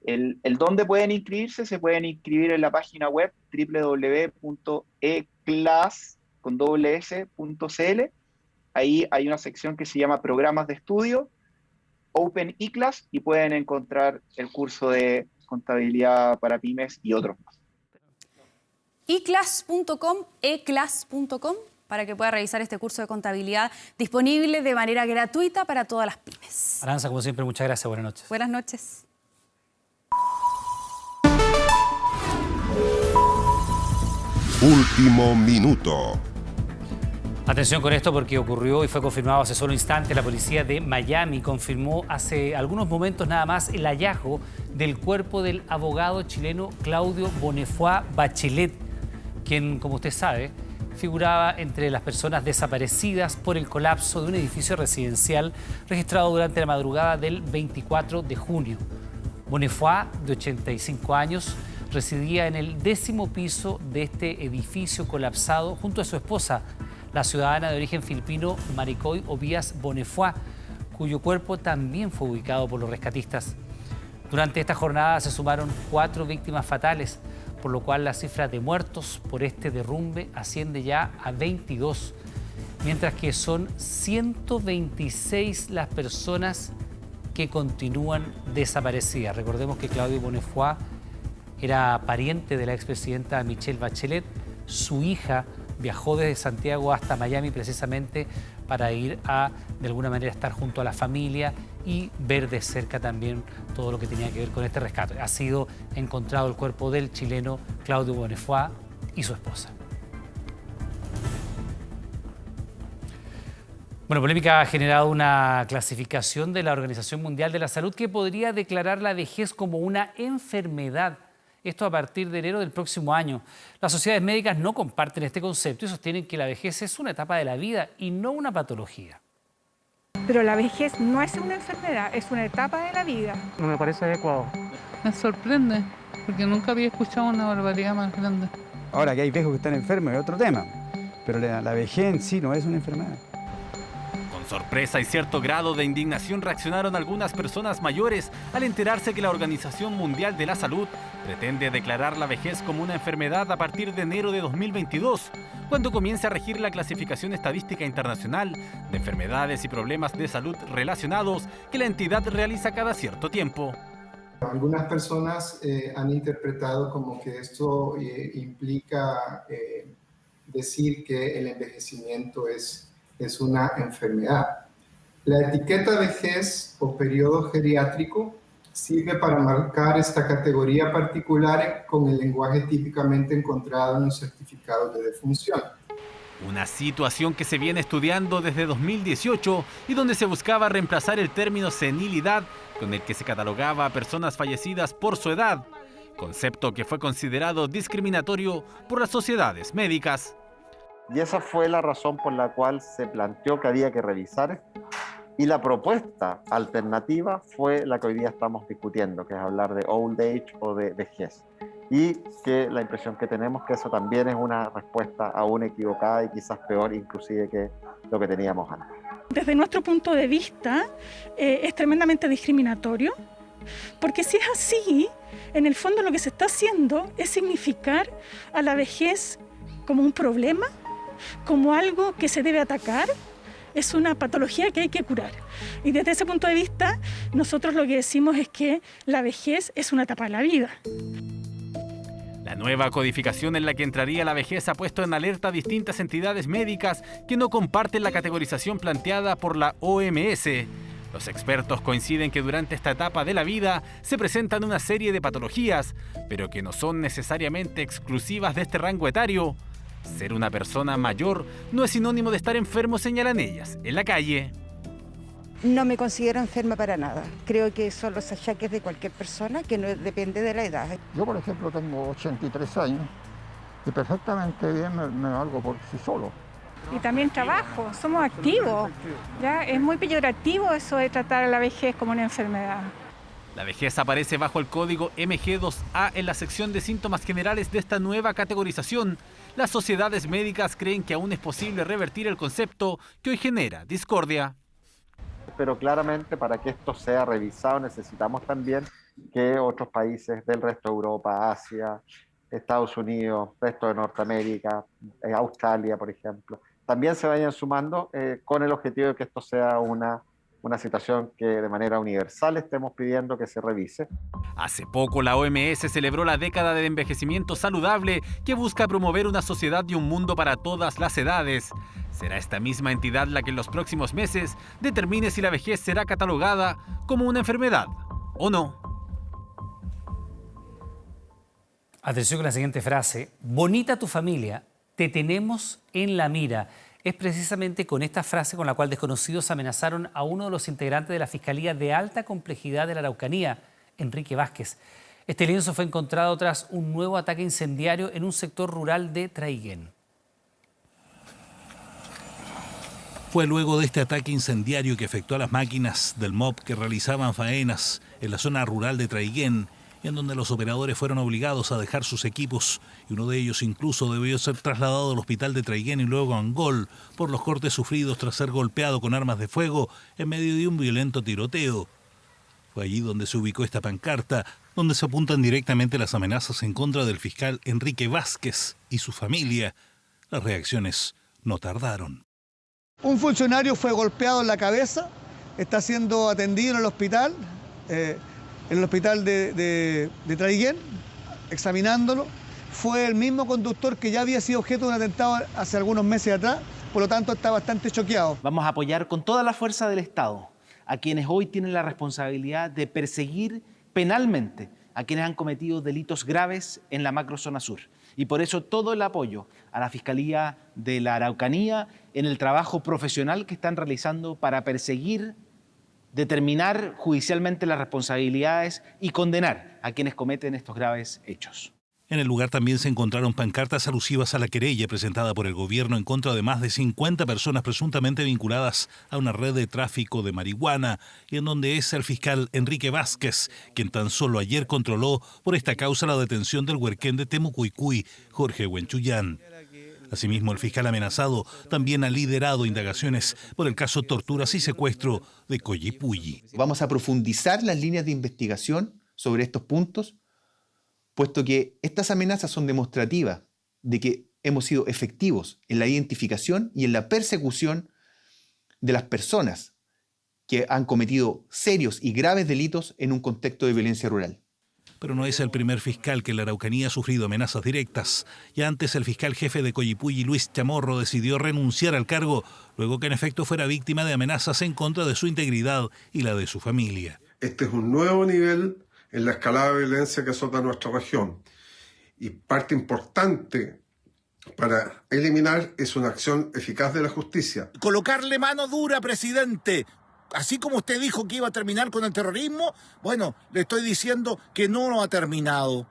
El dónde pueden inscribirse, se pueden inscribir en la página web www.eclass.cl. Ahí hay una sección que se llama Programas de Estudio, Open eClass, y pueden encontrar el curso de contabilidad para pymes y otros más. eclass.com, para que pueda revisar este curso de contabilidad disponible de manera gratuita para todas las pymes. Aranza, como siempre, muchas gracias. Buenas noches. Buenas noches. Último minuto. Atención con esto porque ocurrió y fue confirmado hace solo instantes. La policía de Miami confirmó hace algunos momentos nada más el hallazgo del cuerpo del abogado chileno Claudio Bonnefoy Bachelet, quien, como usted sabe, figuraba entre las personas desaparecidas por el colapso de un edificio residencial registrado durante la madrugada del 24 de junio. Bonnefoy, de 85 años, residía en el 10º piso de este edificio colapsado junto a su esposa, la ciudadana de origen filipino Maricoy Obías Bonnefoy, cuyo cuerpo también fue ubicado por los rescatistas. Durante esta jornada se sumaron 4 víctimas fatales, por lo cual la cifra de muertos por este derrumbe asciende ya a 22, mientras que son 126 las personas que continúan desaparecidas. Recordemos que Claudio Bonnefoy era pariente de la expresidenta Michelle Bachelet. Su hija viajó desde Santiago hasta Miami precisamente para ir a, de alguna manera, estar junto a la familia y ver de cerca también todo lo que tenía que ver con este rescate. Ha sido encontrado el cuerpo del chileno Claudio Bonnefoy y su esposa. Bueno, polémica ha generado una clasificación de la Organización Mundial de la Salud que podría declarar la vejez como una enfermedad. Esto a partir de enero del próximo año. Las sociedades médicas no comparten este concepto y sostienen que la vejez es una etapa de la vida y no una patología. Pero la vejez no es una enfermedad, es una etapa de la vida. No me parece adecuado. Me sorprende, porque nunca había escuchado una barbaridad más grande. Ahora que hay viejos que están enfermos es otro tema, pero la vejez en sí no es una enfermedad. Sorpresa y cierto grado de indignación reaccionaron algunas personas mayores al enterarse que la Organización Mundial de la Salud pretende declarar la vejez como una enfermedad a partir de enero de 2022, cuando comience a regir la clasificación estadística internacional de enfermedades y problemas de salud relacionados que la entidad realiza cada cierto tiempo. Algunas personas han interpretado como que esto implica decir que el envejecimiento es una enfermedad. La etiqueta vejez o periodo geriátrico sirve para marcar esta categoría particular con el lenguaje típicamente encontrado en los certificados de defunción. Una situación que se viene estudiando desde 2018 y donde se buscaba reemplazar el término senilidad con el que se catalogaba a personas fallecidas por su edad, concepto que fue considerado discriminatorio por las sociedades médicas. Y esa fue la razón por la cual se planteó que había que revisar esto. Y la propuesta alternativa fue la que hoy día estamos discutiendo, que es hablar de old age o de vejez. Y que la impresión que tenemos que eso también es una respuesta aún equivocada y quizás peor inclusive que lo que teníamos antes. Desde nuestro punto de vista es tremendamente discriminatorio Porque si es así, en el fondo lo que se está haciendo es significar a la vejez como un problema, como algo que se debe atacar, es una patología que hay que curar. Y desde ese punto de vista, nosotros lo que decimos es que la vejez es una etapa de la vida. La nueva codificación en la que entraría la vejez ha puesto en alerta a distintas entidades médicas que no comparten la categorización planteada por la OMS. Los expertos coinciden que durante esta etapa de la vida se presentan una serie de patologías, pero que no son necesariamente exclusivas de este rango etario. Ser una persona mayor no es sinónimo de estar enfermo, señalan ellas, en la calle. No me considero enferma para nada. Creo que son los achaques de cualquier persona, que no depende de la edad. Yo, por ejemplo, tengo 83 años y perfectamente bien me valgo por sí solo. Y también trabajo, somos activos. ¿Ya? Es muy peyorativo eso de tratar a la vejez como una enfermedad. La vejez aparece bajo el código MG2A en la sección de síntomas generales de esta nueva categorización. Las sociedades médicas creen que aún es posible revertir el concepto que hoy genera discordia. Pero claramente para que esto sea revisado necesitamos también que otros países del resto de Europa, Asia, Estados Unidos, resto de Norteamérica, Australia, por ejemplo, también se vayan sumando con el objetivo de que esto sea una situación que de manera universal estemos pidiendo que se revise. Hace poco la OMS celebró la década del envejecimiento saludable que busca promover una sociedad y un mundo para todas las edades. Será esta misma entidad la que en los próximos meses determine si la vejez será catalogada como una enfermedad o no. Atención con la siguiente frase. Bonita tu familia, te tenemos en la mira. Es precisamente con esta frase con la cual desconocidos amenazaron a uno de los integrantes de la Fiscalía de Alta Complejidad de la Araucanía, Enrique Vázquez. Este lienzo fue encontrado tras un nuevo ataque incendiario en un sector rural de Traiguén. Fue luego de este ataque incendiario que afectó a las máquinas del MOP que realizaban faenas en la zona rural de Traiguén, en donde los operadores fueron obligados a dejar sus equipos y uno de ellos incluso debió ser trasladado al hospital de Traiguén y luego a Angol por los cortes sufridos tras ser golpeado con armas de fuego en medio de un violento tiroteo. Fue allí donde se ubicó esta pancarta, donde se apuntan directamente las amenazas en contra del fiscal Enrique Vázquez y su familia. Las reacciones no tardaron. Un funcionario fue golpeado en la cabeza, está siendo atendido en el hospital de Traiguén, examinándolo. Fue el mismo conductor que ya había sido objeto de un atentado hace algunos meses atrás, por lo tanto está bastante choqueado. Vamos a apoyar con toda la fuerza del Estado a quienes hoy tienen la responsabilidad de perseguir penalmente a quienes han cometido delitos graves en la macrozona sur. Y por eso todo el apoyo a la Fiscalía de la Araucanía en el trabajo profesional que están realizando para perseguir, determinar judicialmente las responsabilidades y condenar a quienes cometen estos graves hechos. En el lugar también se encontraron pancartas alusivas a la querella presentada por el gobierno en contra de más de 50 personas presuntamente vinculadas a una red de tráfico de marihuana, y en donde es el fiscal Enrique Vázquez quien tan solo ayer controló por esta causa la detención del huerquén de Temucuicui, Jorge Huenchuyán. Asimismo, el fiscal amenazado también ha liderado indagaciones por el caso torturas y secuestro de Collipulli. Vamos a profundizar las líneas de investigación sobre estos puntos, puesto que estas amenazas son demostrativas de que hemos sido efectivos en la identificación y en la persecución de las personas que han cometido serios y graves delitos en un contexto de violencia rural. Pero no es el primer fiscal que en la Araucanía ha sufrido amenazas directas. Ya antes el fiscal jefe de Collipulli, Luis Chamorro, decidió renunciar al cargo, luego que en efecto fuera víctima de amenazas en contra de su integridad y la de su familia. Este es un nuevo nivel en la escalada de violencia que azota nuestra región. Y parte importante para eliminar es una acción eficaz de la justicia. Colocarle mano dura, presidente. Así como usted dijo que iba a terminar con el terrorismo, bueno, le estoy diciendo que no lo ha terminado.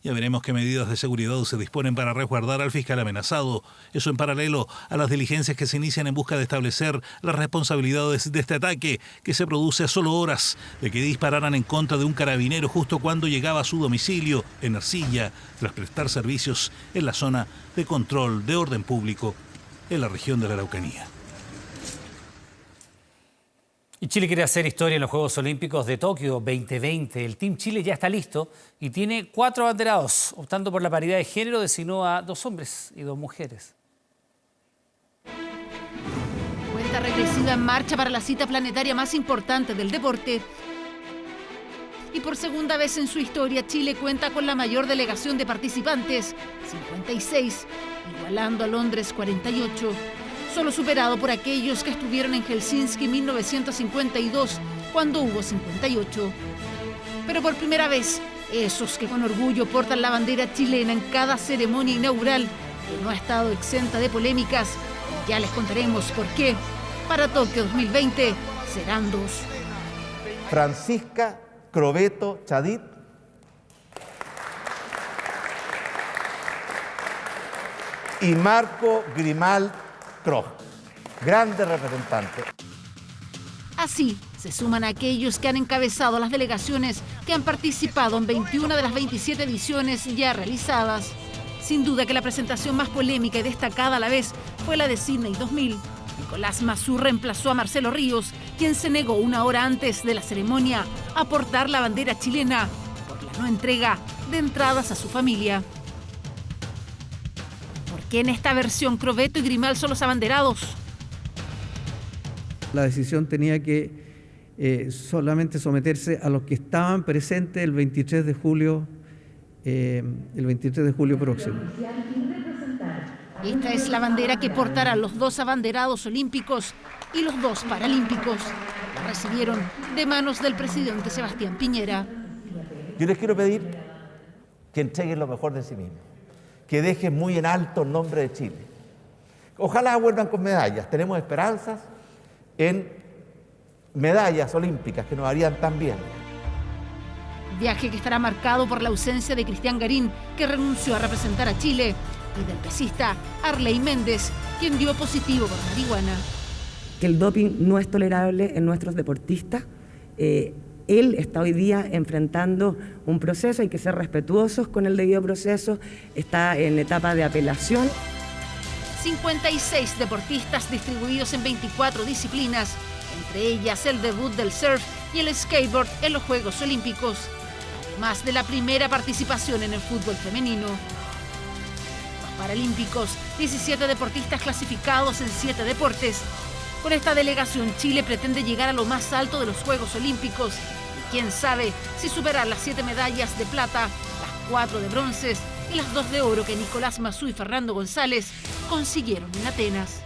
Ya veremos qué medidas de seguridad se disponen para resguardar al fiscal amenazado. Eso en paralelo a las diligencias que se inician en busca de establecer las responsabilidades de este ataque, que se produce a solo horas de que dispararan en contra de un carabinero justo cuando llegaba a su domicilio en Ercilla, tras prestar servicios en la zona de control de orden público en la región de la Araucanía. Y Chile quiere hacer historia en los Juegos Olímpicos de Tokio 2020. El Team Chile ya está listo y tiene 4 abanderados. Optando por la paridad de género, designó a 2 hombres y 2 mujeres. Cuenta regresiva en marcha para la cita planetaria más importante del deporte. Y por segunda vez en su historia, Chile cuenta con la mayor delegación de participantes, 56, igualando a Londres 48. Solo superado por aquellos que estuvieron en Helsinki en 1952, cuando hubo 58. Pero por primera vez, esos que con orgullo portan la bandera chilena en cada ceremonia inaugural, que no ha estado exenta de polémicas, ya les contaremos por qué. Para Tokio 2020 serán 2. Francisca Crovetto Chadid. Y Marco Grimal Krog, grandes representantes. Así se suman aquellos que han encabezado las delegaciones que han participado en 21 de las 27 ediciones ya realizadas. Sin duda que la presentación más polémica y destacada a la vez fue la de Sydney 2000. Nicolás Massú reemplazó a Marcelo Ríos, quien se negó 1 hora antes de la ceremonia a portar la bandera chilena por la no entrega de entradas a su familia. Que en esta versión Crovetto y Grimal son los abanderados. La decisión tenía que solamente someterse a los que estaban presentes el 23 de julio próximo. Esta es la bandera que portarán los 2 abanderados olímpicos y los 2 paralímpicos. La recibieron de manos del presidente Sebastián Piñera. Yo les quiero pedir que entreguen lo mejor de sí mismos, que dejen muy en alto el nombre de Chile. Ojalá vuelvan con medallas. Tenemos esperanzas en medallas olímpicas que nos harían tan bien. Viaje que estará marcado por la ausencia de Cristian Garín, que renunció a representar a Chile, y del pesista Arley Méndez, quien dio positivo por marihuana. Que el doping no es tolerable en nuestros deportistas. Él está hoy día enfrentando un proceso, hay que ser respetuosos con el debido proceso, está en etapa de apelación. 56 deportistas distribuidos en 24 disciplinas, entre ellas el debut del surf y el skateboard en los Juegos Olímpicos, además de la primera participación en el fútbol femenino. Los Paralímpicos, 17 deportistas clasificados en 7 deportes. Con esta delegación, Chile pretende llegar a lo más alto de los Juegos Olímpicos. Y quién sabe si superar las 7 medallas de plata, las 4 de bronces y las 2 de oro que Nicolás Massú y Fernando González consiguieron en Atenas.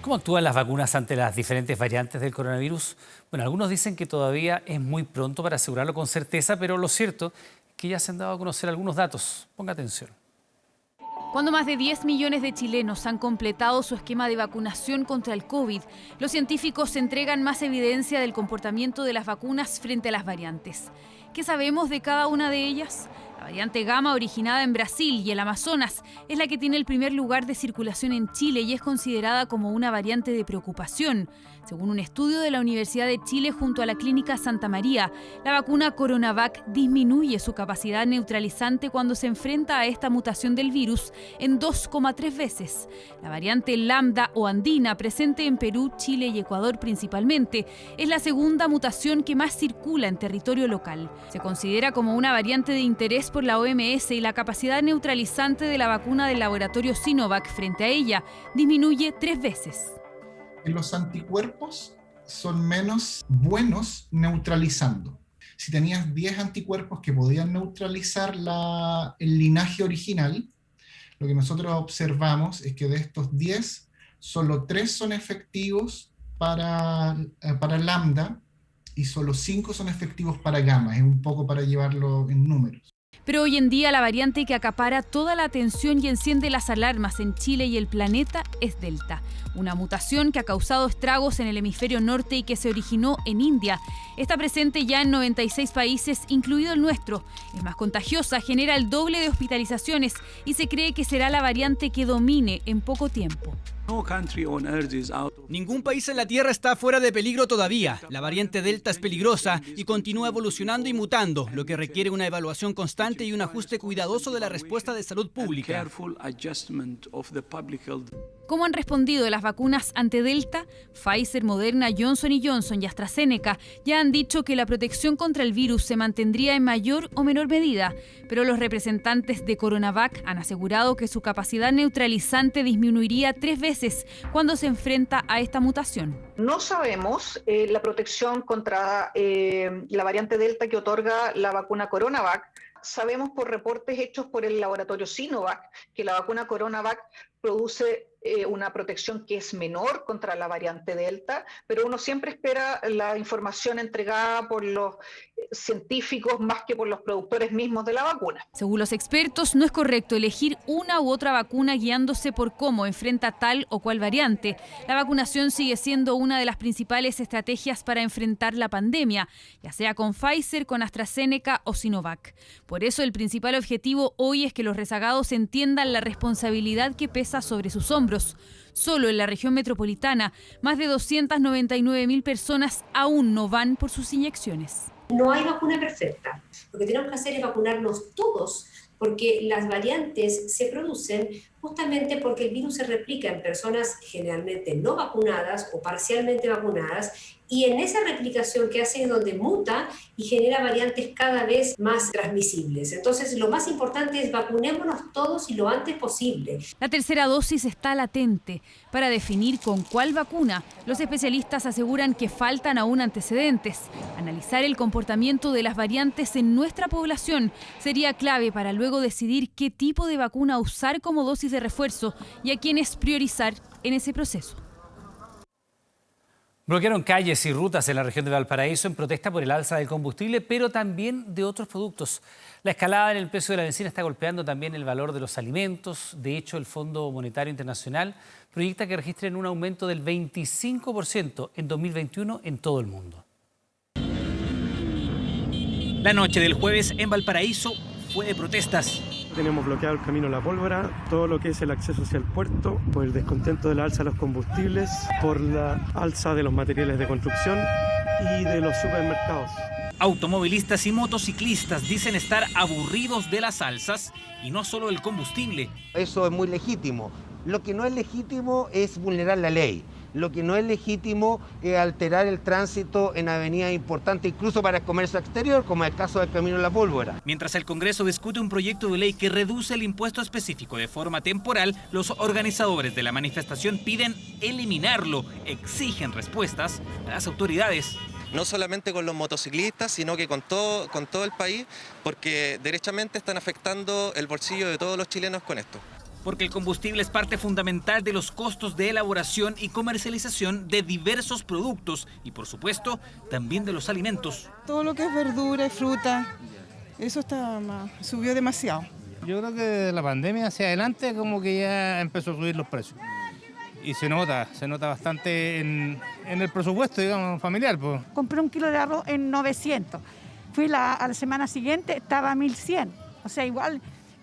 ¿Cómo actúan las vacunas ante las diferentes variantes del coronavirus? Bueno, algunos dicen que todavía es muy pronto para asegurarlo con certeza, pero lo cierto que ya se han dado a conocer algunos datos. Ponga atención. Cuando más de 10 millones de chilenos han completado su esquema de vacunación contra el COVID, los científicos entregan más evidencia del comportamiento de las vacunas frente a las variantes. ¿Qué sabemos de cada una de ellas? La variante Gamma, originada en Brasil y el Amazonas, es la que tiene el primer lugar de circulación en Chile y es considerada como una variante de preocupación. Según un estudio de la Universidad de Chile junto a la Clínica Santa María, la vacuna Coronavac disminuye su capacidad neutralizante cuando se enfrenta a esta mutación del virus en 2,3 veces. La variante Lambda o andina, presente en Perú, Chile y Ecuador principalmente, es la segunda mutación que más circula en territorio local. Se considera como una variante de interés por la OMS y la capacidad neutralizante de la vacuna del laboratorio Sinovac frente a ella disminuye 3 veces. Los anticuerpos son menos buenos neutralizando. Si tenías 10 anticuerpos que podían neutralizar el linaje original, lo que nosotros observamos es que de estos 10, solo 3 son efectivos para lambda y solo 5 son efectivos para gamma. Es un poco para llevarlo en números. Pero hoy en día la variante que acapara toda la atención y enciende las alarmas en Chile y el planeta es Delta, una mutación que ha causado estragos en el hemisferio norte y que se originó en India. Está presente ya en 96 países, incluido el nuestro. Es más contagiosa, genera el doble de hospitalizaciones y se cree que será la variante que domine en poco tiempo. Ningún país en la Tierra está fuera de peligro todavía. La variante Delta es peligrosa y continúa evolucionando y mutando, lo que requiere una evaluación constante y un ajuste cuidadoso de la respuesta de salud pública. ¿Cómo han respondido las vacunas ante Delta? Pfizer, Moderna, Johnson & Johnson y AstraZeneca ya han dicho que la protección contra el virus se mantendría en mayor o menor medida, pero los representantes de CoronaVac han asegurado que su capacidad neutralizante disminuiría 3 veces cuando se enfrenta a esta mutación. No sabemos la protección contra la variante Delta que otorga la vacuna CoronaVac. Sabemos por reportes hechos por el laboratorio Sinovac que la vacuna CoronaVac produce una protección que es menor contra la variante Delta, pero uno siempre espera la información entregada por los científicos más que por los productores mismos de la vacuna. Según los expertos, no es correcto elegir una u otra vacuna guiándose por cómo enfrenta tal o cual variante. La vacunación sigue siendo una de las principales estrategias para enfrentar la pandemia, ya sea con Pfizer, con AstraZeneca o Sinovac. Por eso el principal objetivo hoy es que los rezagados entiendan la responsabilidad que pesa sobre sus hombros. Solo en la región metropolitana, más de 299.000 personas aún no van por sus inyecciones. No hay vacuna perfecta. Lo que tenemos que hacer es vacunarnos todos, porque las variantes se producen justamente porque el virus se replica en personas generalmente no vacunadas o parcialmente vacunadas, y en esa replicación que hace es donde muta y genera variantes cada vez más transmisibles. Entonces, lo más importante es vacunémonos todos y lo antes posible. La tercera dosis está latente. Para definir con cuál vacuna, los especialistas aseguran que faltan aún antecedentes. Analizar el comportamiento de las variantes en nuestra población sería clave para luego decidir qué tipo de vacuna usar como dosis de refuerzo y a quiénes priorizar en ese proceso. Bloquearon calles y rutas en la región de Valparaíso en protesta por el alza del combustible, pero también de otros productos. La escalada en el precio de la bencina está golpeando también el valor de los alimentos. De hecho, el Fondo Monetario Internacional proyecta que registren un aumento del 25% en 2021 en todo el mundo. La noche del jueves en Valparaíso fue de protestas. Tenemos bloqueado el camino La Pólvora, todo lo que es el acceso hacia el puerto, por el descontento de la alza de los combustibles, por la alza de los materiales de construcción y de los supermercados. Automovilistas y motociclistas dicen estar aburridos de las alzas y no solo el combustible. Eso es muy legítimo. Lo que no es legítimo es vulnerar la ley. Lo que no es legítimo es alterar el tránsito en avenidas importantes, incluso para el comercio exterior, como el caso del Camino La Pólvora. Mientras el Congreso discute un proyecto de ley que reduce el impuesto específico de forma temporal, los organizadores de la manifestación piden eliminarlo, exigen respuestas a las autoridades. No solamente con los motociclistas, sino que con todo el país, porque derechamente están afectando el bolsillo de todos los chilenos con esto. Porque el combustible es parte fundamental de los costos de elaboración y comercialización de diversos productos y, por supuesto, también de los alimentos. Todo lo que es verdura y fruta, eso subió demasiado. Yo creo que de la pandemia hacia adelante como que ya empezó a subir los precios. Y se nota bastante en el presupuesto, digamos, familiar. Pues. Compré 1 kilo de arroz en 900. Fui a la semana siguiente, estaba a 1100. O sea, igual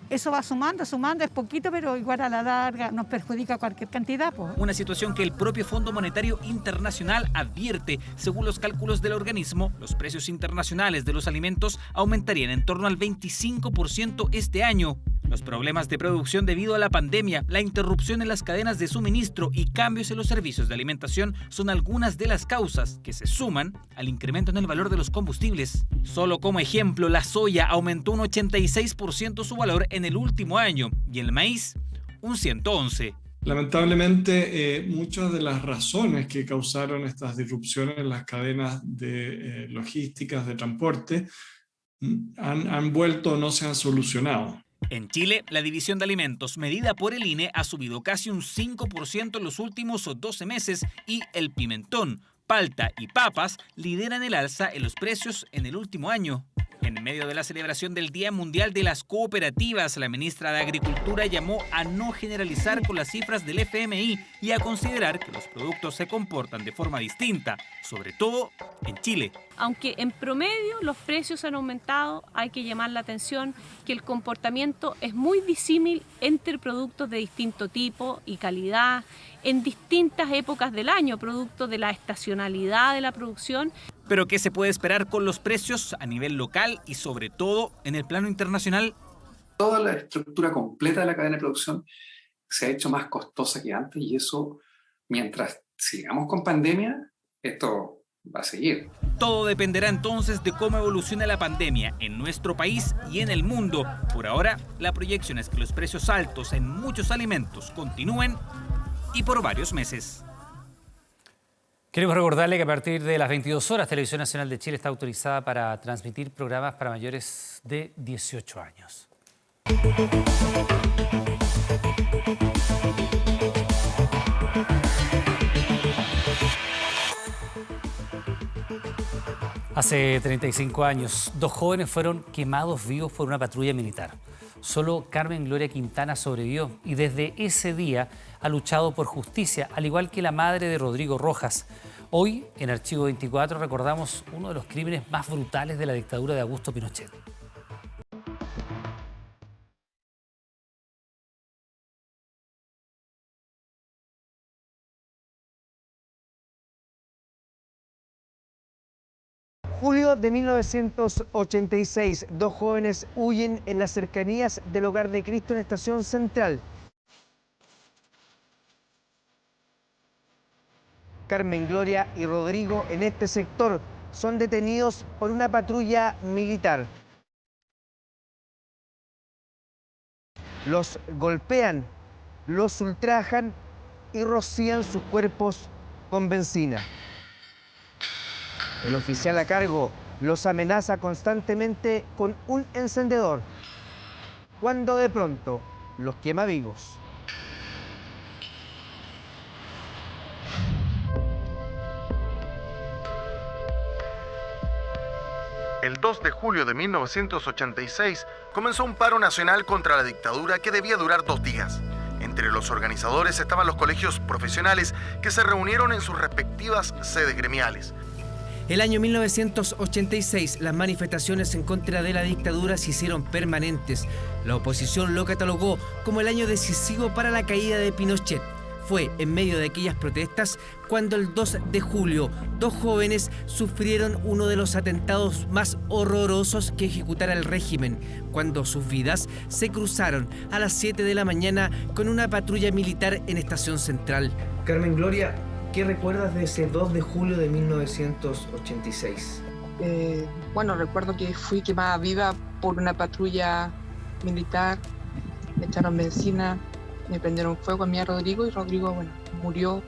eso va sumando, es poquito, pero igual a la larga nos perjudica cualquier cantidad. Pues. Una situación que el propio Fondo Monetario Internacional advierte. Según los cálculos del organismo, los precios internacionales de los alimentos aumentarían en torno al 25% este año. Los problemas de producción debido a la pandemia, la interrupción en las cadenas de suministro y cambios en los servicios de alimentación son algunas de las causas que se suman al incremento en el valor de los combustibles. Solo como ejemplo, la soya aumentó un 86% su valor en el último año y el maíz un 111%. Lamentablemente, muchas de las razones que causaron estas disrupciones en las cadenas de logísticas de transporte han vuelto o no se han solucionado. En Chile, la división de alimentos medida por el INE ha subido casi un 5% en los últimos 12 meses y el pimentón, palta y papas lideran el alza en los precios en el último año. En medio de la celebración del Día Mundial de las Cooperativas, la ministra de Agricultura llamó a no generalizar con las cifras del FMI y a considerar que los productos se comportan de forma distinta, sobre todo en Chile. Aunque en promedio los precios han aumentado, hay que llamar la atención que el comportamiento es muy disímil entre productos de distinto tipo y calidad, en distintas épocas del año, producto de la estacionalidad de la producción. Pero ¿qué se puede esperar con los precios a nivel local y sobre todo en el plano internacional? Toda la estructura completa de la cadena de producción se ha hecho más costosa que antes y eso, mientras sigamos con pandemia, esto va a seguir. Todo dependerá entonces de cómo evoluciona la pandemia en nuestro país y en el mundo. Por ahora, la proyección es que los precios altos en muchos alimentos continúen y por varios meses. Queremos recordarle que a partir de las 22 horas, Televisión Nacional de Chile está autorizada para transmitir programas para mayores de 18 años. Hace 35 años, 2 jóvenes fueron quemados vivos por una patrulla militar. Solo Carmen Gloria Quintana sobrevivió y desde ese día ha luchado por justicia, al igual que la madre de Rodrigo Rojas. Hoy, en Archivo 24, recordamos uno de los crímenes más brutales de la dictadura de Augusto Pinochet. Julio de 1986, 2 jóvenes huyen en las cercanías del Hogar de Cristo en Estación Central. Carmen Gloria y Rodrigo en este sector son detenidos por una patrulla militar. Los golpean, los ultrajan y rocían sus cuerpos con benzina. El oficial a cargo los amenaza constantemente con un encendedor, cuando de pronto los quema vivos. El 2 de julio de 1986 comenzó un paro nacional contra la dictadura que debía durar 2 días. Entre los organizadores estaban los colegios profesionales que se reunieron en sus respectivas sedes gremiales. El año 1986, las manifestaciones en contra de la dictadura se hicieron permanentes. La oposición lo catalogó como el año decisivo para la caída de Pinochet. Fue en medio de aquellas protestas cuando el 2 de julio 2 jóvenes sufrieron uno de los atentados más horrorosos que ejecutara el régimen, cuando sus vidas se cruzaron a las 7 de la mañana con una patrulla militar en Estación Central. Carmen Gloria, ¿qué recuerdas de ese 2 de julio de 1986? Bueno, recuerdo que fui quemada viva por una patrulla militar, me echaron benzina, me prendieron fuego a mí a Rodrigo y Rodrigo, bueno, murió.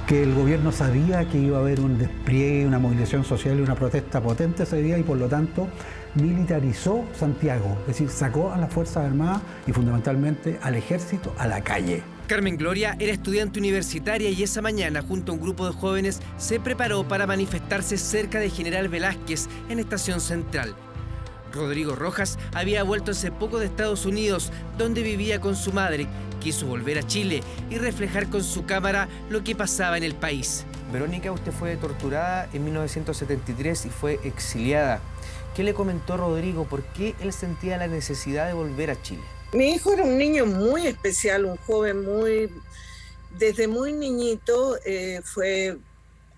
Que el gobierno sabía que iba a haber un despliegue, una movilización social y una protesta potente ese día y por lo tanto militarizó Santiago, es decir, sacó a las Fuerzas Armadas y fundamentalmente al ejército a la calle. Carmen Gloria era estudiante universitaria y esa mañana, junto a un grupo de jóvenes, se preparó para manifestarse cerca de General Velázquez en Estación Central. Rodrigo Rojas había vuelto hace poco de Estados Unidos, donde vivía con su madre. Quiso volver a Chile y reflejar con su cámara lo que pasaba en el país. Verónica, usted fue torturada en 1973 y fue exiliada. ¿Qué le comentó Rodrigo? ¿Por qué él sentía la necesidad de volver a Chile? Mi hijo era un niño muy especial, un joven desde muy niñito fue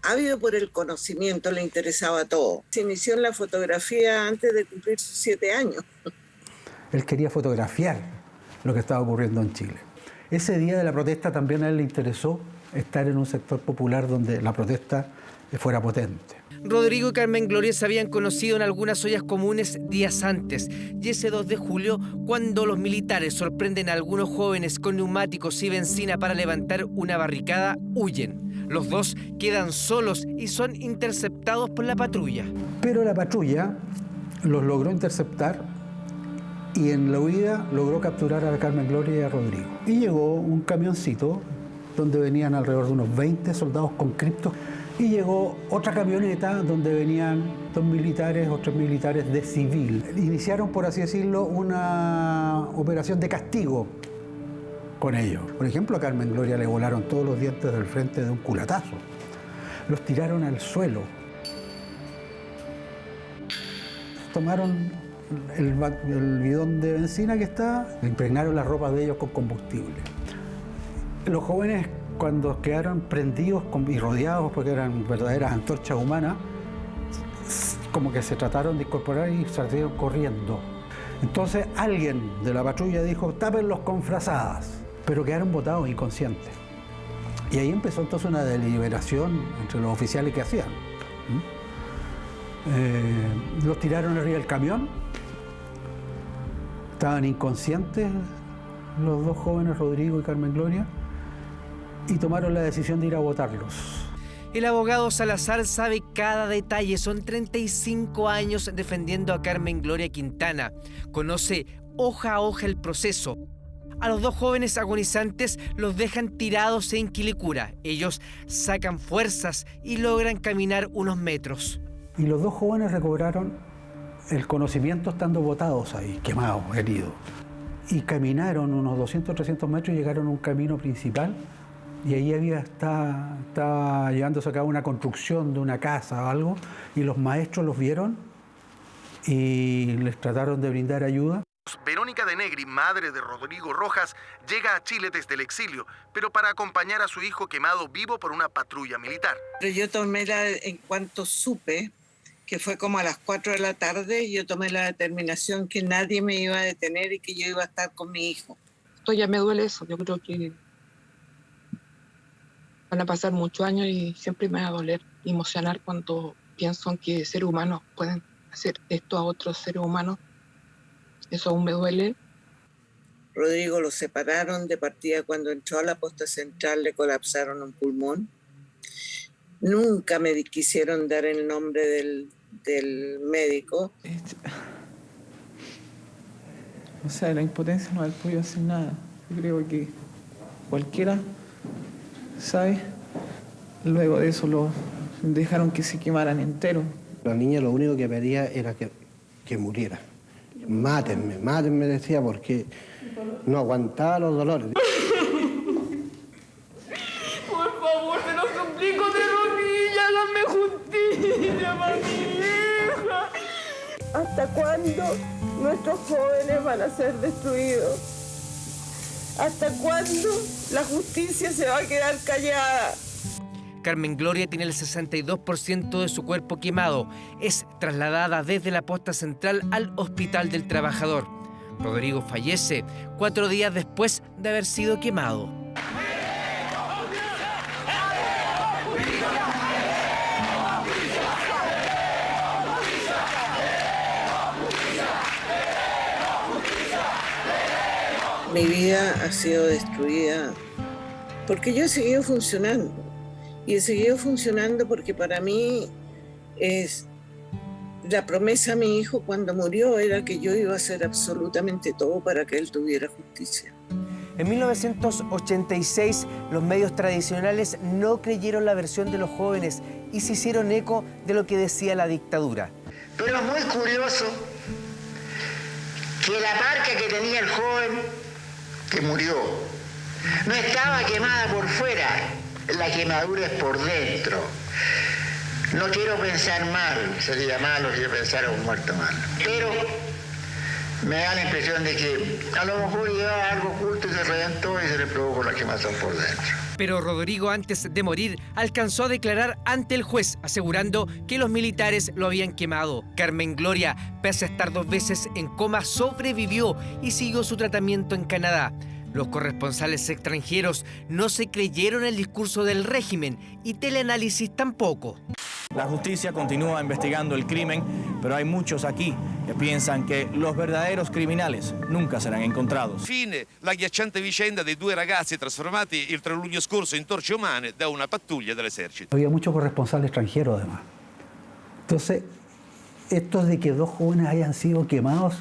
ávido por el conocimiento, le interesaba todo. Se inició en la fotografía antes de cumplir sus 7 años. Él quería fotografiar lo que estaba ocurriendo en Chile. Ese día de la protesta también a él le interesó estar en un sector popular donde la protesta fuera potente. Rodrigo y Carmen Gloria se habían conocido en algunas ollas comunes días antes, y ese 2 de julio, cuando los militares sorprenden a algunos jóvenes con neumáticos y benzina para levantar una barricada, huyen. Los dos quedan solos y son interceptados por la patrulla. Pero la patrulla los logró interceptar y en la huida logró capturar a Carmen Gloria y a Rodrigo. Y llegó un camioncito donde venían alrededor de unos 20 soldados conscriptos. Y llegó otra camioneta donde venían 2 militares o 3 militares de civil. Iniciaron, por así decirlo, una operación de castigo con ellos. Por ejemplo, a Carmen Gloria le volaron todos los dientes del frente de un culatazo. los tiraron al suelo. Tomaron el bidón de benzina que está, impregnaron las ropas de ellos con combustible. Los jóvenes, cuando quedaron prendidos y rodeados, porque eran verdaderas antorchas humanas, como que se trataron de incorporar y salieron corriendo. Entonces alguien de la patrulla dijo, tápenlos con frazadas, pero quedaron botados inconscientes. Y ahí empezó entonces una deliberación entre los oficiales que hacían. Los tiraron arriba del camión, estaban inconscientes los dos jóvenes, Rodrigo y Carmen Gloria, y tomaron la decisión de ir a botarlos. El abogado Salazar sabe cada detalle, son 35 años defendiendo a Carmen Gloria Quintana. Conoce hoja a hoja el proceso. A los dos jóvenes agonizantes los dejan tirados en Quilicura. Ellos sacan fuerzas y logran caminar unos metros. Y los dos jóvenes recobraron el conocimiento estando botados ahí, quemados, heridos. Y caminaron unos 200, 300 metros y llegaron a un camino principal. Y ahí estaba llevándose a cabo una construcción de una casa o algo, y los maestros los vieron y les trataron de brindar ayuda. Verónica de Negri, madre de Rodrigo Rojas, llega a Chile desde el exilio, pero para acompañar a su hijo quemado vivo por una patrulla militar. Pero yo tomé en cuanto supe, que fue como a las 4 de la tarde, yo tomé la determinación que nadie me iba a detener y que yo iba a estar con mi hijo. Esto ya me duele eso, yo creo que van a pasar muchos años y siempre me va a doler y emocionar cuando pienso en que seres humanos pueden hacer esto a otros seres humanos. Eso aún me duele. Rodrigo lo separaron de partida cuando entró a la posta central, le colapsaron un pulmón. Nunca me quisieron dar el nombre del médico. O sea, la impotencia no haber podido hacer nada. Yo creo que cualquiera sabe. Luego de eso lo dejaron que se quemaran enteros. La niña lo único que pedía era que muriera. Mátenme, mátenme, decía, porque no aguantaba los dolores. Por favor, te lo suplico de rodillas, háganme justicia para mi hija. ¿Hasta cuándo nuestros jóvenes van a ser destruidos? ¿Hasta cuándo la justicia se va a quedar callada? Carmen Gloria tiene el 62% de su cuerpo quemado. Es trasladada desde la posta central al Hospital del Trabajador. Rodrigo fallece 4 días después de haber sido quemado. Mi vida ha sido destruida porque yo he seguido funcionando. Y he seguido funcionando porque para mí la promesa a mi hijo cuando murió era que yo iba a hacer absolutamente todo para que él tuviera justicia. En 1986, los medios tradicionales no creyeron la versión de los jóvenes y se hicieron eco de lo que decía la dictadura. Pero es muy curioso que la marca que tenía el joven que murió no estaba quemada por fuera. La quemadura es por dentro. No quiero pensar mal, sería malo si yo pensara un muerto mal. Pero me da la impresión de que a lo mejor llevaba algo oculto y se reventó y se le provocó la quemazón por dentro. Pero Rodrigo, antes de morir, alcanzó a declarar ante el juez, asegurando que los militares lo habían quemado. Carmen Gloria, pese a estar 2 veces en coma, sobrevivió y siguió su tratamiento en Canadá. Los corresponsales extranjeros no se creyeron el discurso del régimen y Teleanálisis tampoco. La justicia continúa investigando el crimen, pero hay muchos aquí che pensano che los verdaderos criminales nunca saranno encontrados. Fine la agghiacciante vicenda dei 2 ragazzi trasformati il 3 luglio scorso in torce umane da una pattuglia dell'esercito. Había muchos corresponsales extranjeros además. Entonces, esto de que 2 jóvenes hayan sido quemados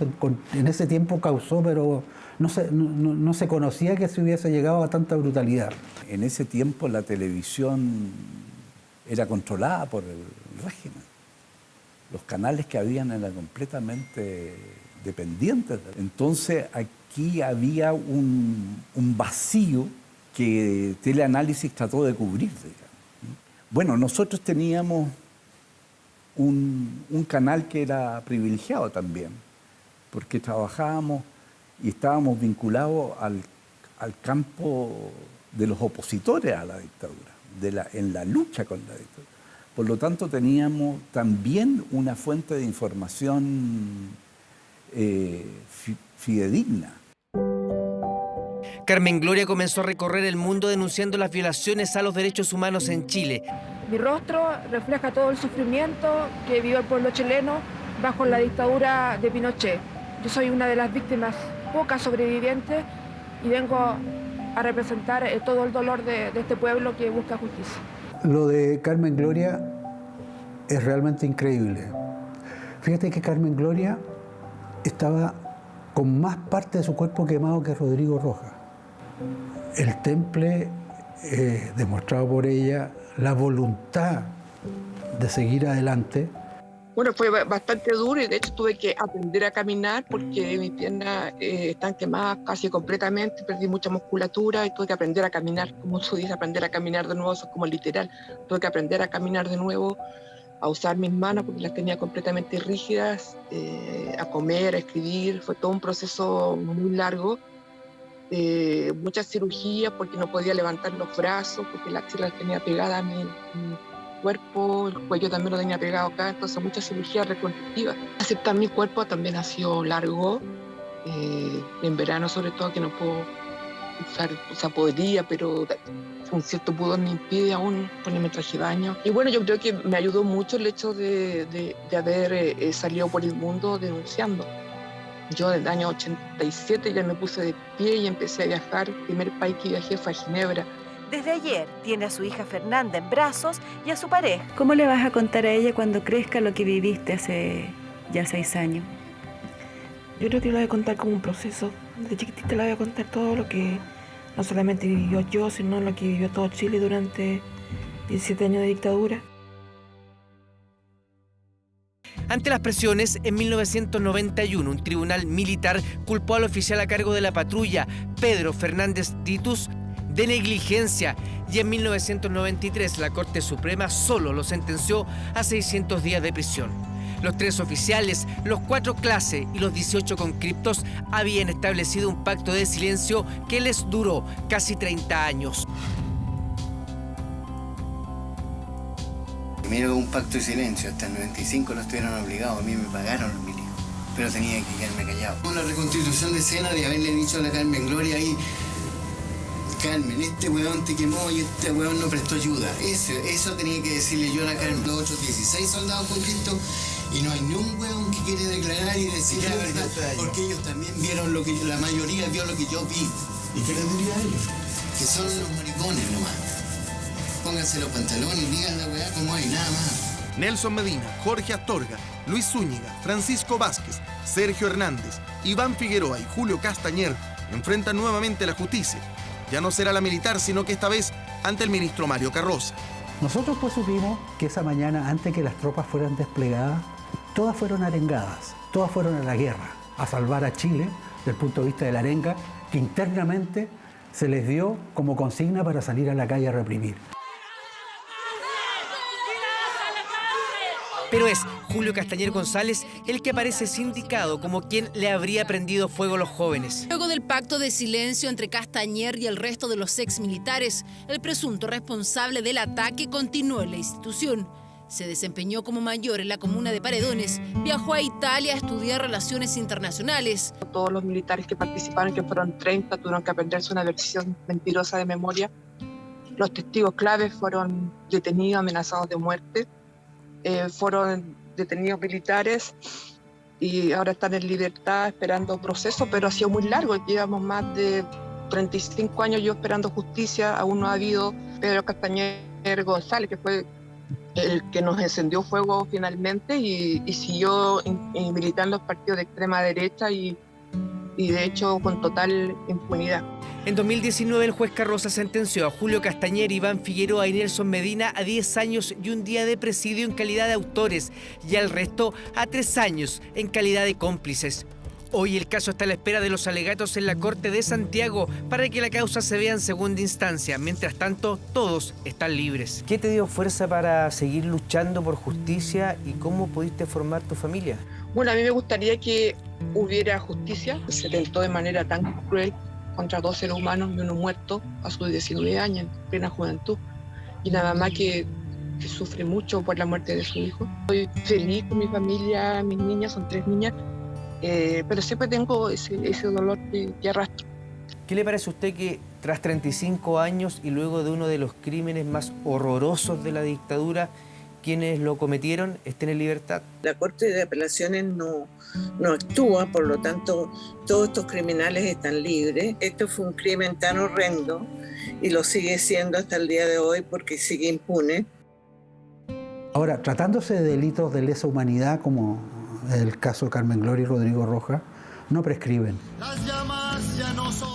en ese tiempo causó, pero no se conocía que se hubiese llegado a tanta brutalidad. En ese tiempo la televisión era controlada por el régimen. Los canales que habían eran completamente dependientes. Entonces aquí había un vacío que Teleanálisis trató de cubrir, digamos. Bueno, nosotros teníamos un canal que era privilegiado también, porque trabajábamos y estábamos vinculados al campo de los opositores a la dictadura, en la lucha con la dictadura. Por lo tanto, teníamos también una fuente de información fidedigna. Carmen Gloria comenzó a recorrer el mundo denunciando las violaciones a los derechos humanos en Chile. Mi rostro refleja todo el sufrimiento que vivió el pueblo chileno bajo la dictadura de Pinochet. Yo soy una de las víctimas, pocas sobrevivientes, y vengo a representar todo el dolor de este pueblo que busca justicia. Lo de Carmen Gloria es realmente increíble. Fíjate que Carmen Gloria estaba con más parte de su cuerpo quemado que Rodrigo Rojas. El temple demostrado por ella, la voluntad de seguir adelante. Bueno, fue bastante duro y de hecho tuve que aprender a caminar porque mis piernas están quemadas casi completamente, perdí mucha musculatura y tuve que aprender a caminar, como tú dices, aprender a caminar de nuevo, eso es como literal. Tuve que aprender a caminar de nuevo, a usar mis manos porque las tenía completamente rígidas, a comer, a escribir, fue todo un proceso muy largo. Muchas cirugías porque no podía levantar los brazos, porque la axila tenía pegada a mi cuerpo, el cuello también lo tenía pegado acá, entonces muchas cirugías reconstructivas. Aceptar mi cuerpo también ha sido largo, en verano sobre todo que no puedo usar, o sea, podría, pero un cierto pudor me impide aún ponerme traje de baño. Y bueno, yo creo que me ayudó mucho el hecho de haber salido por el mundo denunciando. Yo desde el año 87 ya me puse de pie y empecé a viajar. El primer país que viajé fue a Ginebra. Desde ayer tiene a su hija Fernanda en brazos y a su pareja. ¿Cómo le vas a contar a ella cuando crezca lo que viviste hace ya 6 años? Yo creo que lo voy a contar como un proceso. Desde chiquitita le voy a contar todo lo que no solamente vivió yo, sino lo que vivió todo Chile durante 17 años de dictadura. Ante las presiones, en 1991 un tribunal militar culpó al oficial a cargo de la patrulla, Pedro Fernández Titus, de negligencia, y en 1993 la Corte Suprema solo lo sentenció a 600 días de prisión. Los 3 oficiales, los 4 clase y los 18 conscriptos habían establecido un pacto de silencio que les duró casi 30 años. Primero un pacto de silencio, hasta el 95 no estuvieron obligados, a mí me pagaron los milicos, pero tenía que quedarme callado. Con la reconstitución de escena de haberle dicho a la Carmen Gloria ahí, Carmen, este huevón te quemó y este huevón no prestó ayuda. Eso tenía que decirle yo a la Carmen. Los otros 16 soldados con Cristo y no hay ni un huevón que quiere declarar y decir la verdad, porque ellos también vieron lo que la mayoría vio lo que yo vi. ¿Y qué les diría a ellos? Que son unos maricones nomás. Pónganse los pantalones y digan la weá como hay, nada más. Nelson Medina, Jorge Astorga, Luis Zúñiga, Francisco Vázquez, Sergio Hernández, Iván Figueroa y Julio Castañer enfrentan nuevamente la justicia. Ya no será la militar, sino que esta vez ante el ministro Mario Carroza. Nosotros pues supimos que esa mañana, antes que las tropas fueran desplegadas, todas fueron arengadas, todas fueron a la guerra, a salvar a Chile, desde el punto de vista de la arenga, que internamente se les dio como consigna para salir a la calle a reprimir. Pero es Julio Castañer González el que aparece sindicado como quien le habría prendido fuego a los jóvenes. Luego del pacto de silencio entre Castañer y el resto de los exmilitares, el presunto responsable del ataque continuó en la institución. Se desempeñó como mayor en la comuna de Paredones, viajó a Italia a estudiar relaciones internacionales. Todos los militares que participaron, que fueron 30, tuvieron que aprenderse una versión mentirosa de memoria. Los testigos claves fueron detenidos, amenazados de muerte. Fueron detenidos militares y ahora están en libertad esperando proceso, pero ha sido muy largo. Llevamos más de 35 años yo esperando justicia, aún no ha habido. Pedro Castañer González, que fue el que nos encendió fuego finalmente y siguió militando en partidos de extrema derecha y de hecho con total impunidad. En 2019 el juez Carroza sentenció a Julio Castañer, Iván Figueroa y Nelson Medina a 10 años y un día de presidio en calidad de autores y al resto a 3 años en calidad de cómplices. Hoy el caso está a la espera de los alegatos en la Corte de Santiago para que la causa se vea en segunda instancia. Mientras tanto, todos están libres. ¿Qué te dio fuerza para seguir luchando por justicia y cómo pudiste formar tu familia? Bueno, a mí me gustaría que hubiera justicia. Se tentó de manera tan cruel contra 2 seres humanos y uno muerto a sus 19 años, en plena juventud. Y una mamá que sufre mucho por la muerte de su hijo. Estoy feliz con mi familia, mis niñas, son 3 niñas. Pero siempre tengo ese dolor que arrastro. ¿Qué le parece a usted que tras 35 años y luego de uno de los crímenes más horrorosos de la dictadura, quienes lo cometieron estén en libertad? La Corte de Apelaciones no actúa, por lo tanto todos estos criminales están libres. Esto fue un crimen tan horrendo y lo sigue siendo hasta el día de hoy porque sigue impune. Ahora, tratándose de delitos de lesa humanidad como el caso de Carmen Gloria y Rodrigo Rojas, no prescriben.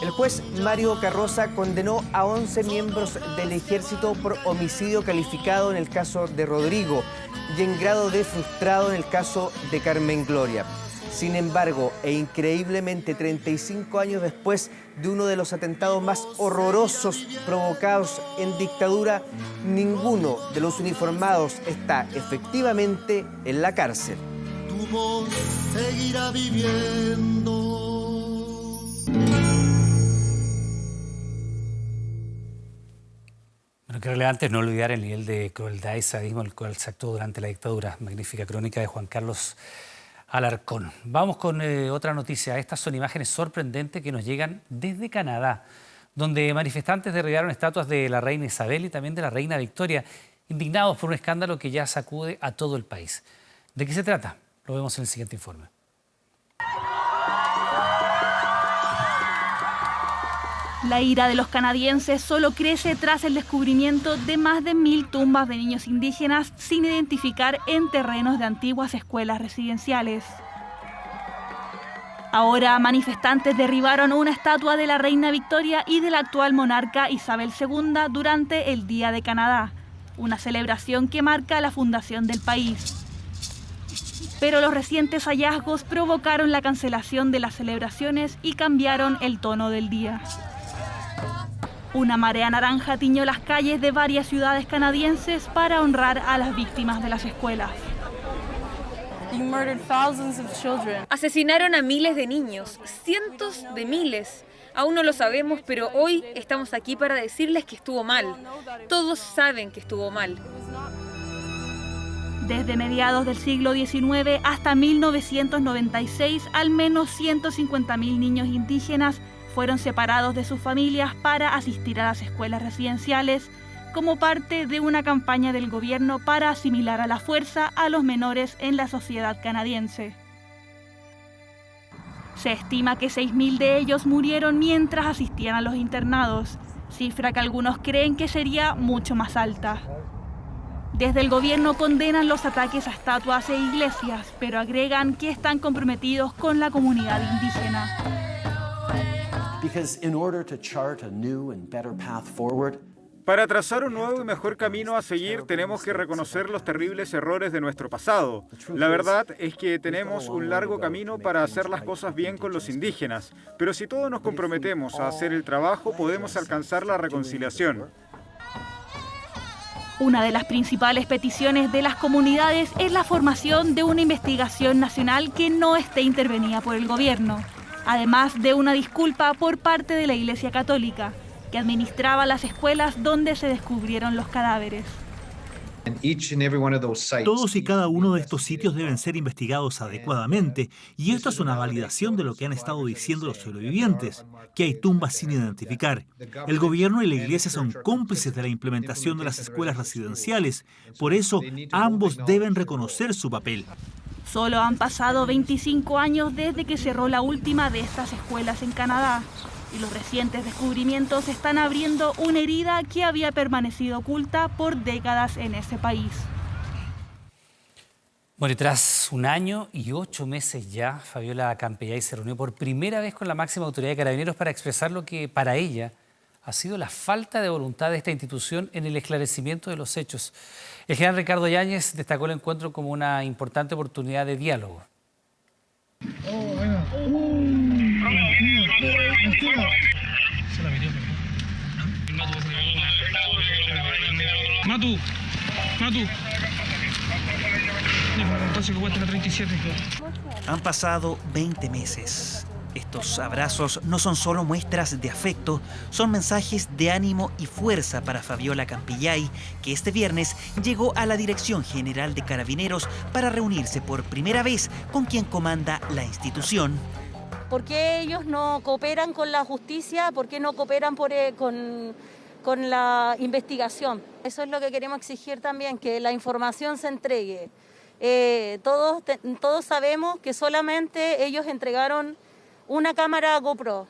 El juez Mario Carroza condenó a 11 miembros del ejército por homicidio calificado en el caso de Rodrigo y en grado de frustrado en el caso de Carmen Gloria. Sin embargo, e increíblemente 35 años después de uno de los atentados más horrorosos provocados en dictadura, ninguno de los uniformados está efectivamente en la cárcel. Tu voz seguirá viviendo. Bueno, qué relevante es no olvidar el nivel de crueldad y sadismo el cual se actuó durante la dictadura. Magnífica crónica de Juan Carlos Alarcón. Vamos con otra noticia. Estas son imágenes sorprendentes que nos llegan desde Canadá, donde manifestantes derribaron estatuas de la reina Isabel y también de la reina Victoria, indignados por un escándalo que ya sacude a todo el país. ¿De qué se trata? Lo vemos en el siguiente informe. La ira de los canadienses solo crece tras el descubrimiento de más de 1000 tumbas de niños indígenas sin identificar en terrenos de antiguas escuelas residenciales. Ahora, manifestantes derribaron una estatua de la reina Victoria y de la actual monarca Isabel II durante el Día de Canadá, una celebración que marca la fundación del país. Pero los recientes hallazgos provocaron la cancelación de las celebraciones y cambiaron el tono del día. Una marea naranja tiñó las calles de varias ciudades canadienses para honrar a las víctimas de las escuelas. Asesinaron a miles de niños, cientos de miles. Aún no lo sabemos, pero hoy estamos aquí para decirles que estuvo mal. Todos saben que estuvo mal. Desde mediados del siglo XIX hasta 1996, al menos 150.000 niños indígenas fueron separados de sus familias para asistir a las escuelas residenciales como parte de una campaña del gobierno para asimilar a la fuerza a los menores en la sociedad canadiense. Se estima que 6.000 de ellos murieron mientras asistían a los internados, cifra que algunos creen que sería mucho más alta. Desde el gobierno condenan los ataques a estatuas e iglesias, pero agregan que están comprometidos con la comunidad indígena. Para trazar un nuevo y mejor camino a seguir, tenemos que reconocer los terribles errores de nuestro pasado. La verdad es que tenemos un largo camino para hacer las cosas bien con los indígenas, pero si todos nos comprometemos a hacer el trabajo, podemos alcanzar la reconciliación. Una de las principales peticiones de las comunidades es la formación de una investigación nacional que no esté intervenida por el gobierno, además de una disculpa por parte de la Iglesia Católica, que administraba las escuelas donde se descubrieron los cadáveres. Todos y cada uno de estos sitios deben ser investigados adecuadamente, y esto es una validación de lo que han estado diciendo los sobrevivientes, que hay tumbas sin identificar. El gobierno y la iglesia son cómplices de la implementación de las escuelas residenciales, por eso ambos deben reconocer su papel. Solo han pasado 25 años desde que cerró la última de estas escuelas en Canadá, y los recientes descubrimientos están abriendo una herida que había permanecido oculta por décadas en ese país. Bueno, y tras 1 año y 8 meses ya, Fabiola Campellay se reunió por primera vez con la máxima autoridad de Carabineros para expresar lo que para ella ha sido la falta de voluntad de esta institución en el esclarecimiento de los hechos. El general Ricardo Yáñez destacó el encuentro como una importante oportunidad de diálogo. Oh, bueno. Matu. Han pasado 20 meses. Estos abrazos no son solo muestras de afecto, son mensajes de ánimo y fuerza para Fabiola Campillay, que este viernes llegó a la Dirección General de Carabineros para reunirse por primera vez con quien comanda la institución. ¿Por qué ellos no cooperan con la justicia? ¿Por qué no cooperan con la investigación? Eso es lo que queremos exigir también, que la información se entregue. Todos sabemos que solamente ellos entregaron una cámara GoPro.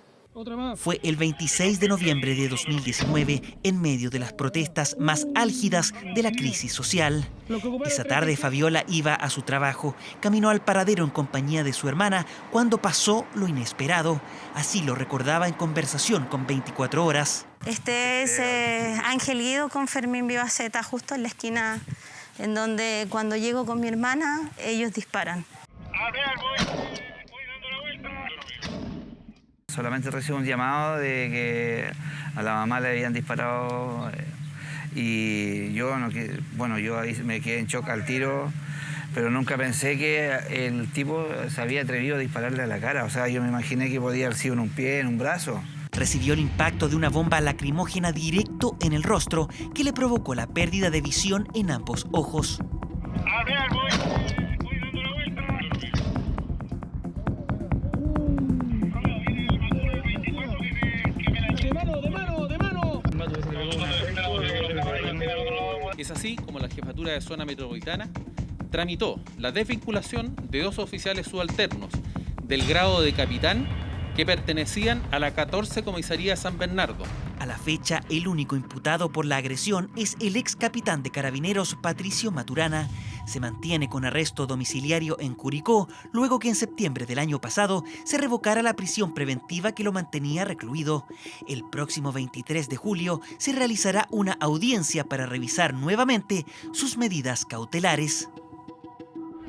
Fue el 26 de noviembre de 2019, en medio de las protestas más álgidas de la crisis social. Esa tarde Fabiola iba a su trabajo, caminó al paradero en compañía de su hermana cuando pasó lo inesperado. Así lo recordaba en conversación con 24 Horas. Este es Ángel Guido con Fermín Vivaceta, justo en la esquina en donde cuando llego con mi hermana, ellos disparan. Solamente recibo un llamado de que a la mamá le habían disparado y yo ahí me quedé en shock al tiro, pero nunca pensé que el tipo se había atrevido a dispararle a la cara. O sea, yo me imaginé que podía haber sido en un pie, en un brazo. Recibió el impacto de una bomba lacrimógena directo en el rostro que le provocó la pérdida de visión en ambos ojos. Es así como la Jefatura de Zona Metropolitana tramitó la desvinculación de 2 oficiales subalternos del grado de capitán que pertenecían a la 14 Comisaría San Bernardo. A la fecha, el único imputado por la agresión es el ex capitán de Carabineros, Patricio Maturana. Se mantiene con arresto domiciliario en Curicó, luego que en septiembre del año pasado se revocara la prisión preventiva que lo mantenía recluido. El próximo 23 de julio se realizará una audiencia para revisar nuevamente sus medidas cautelares.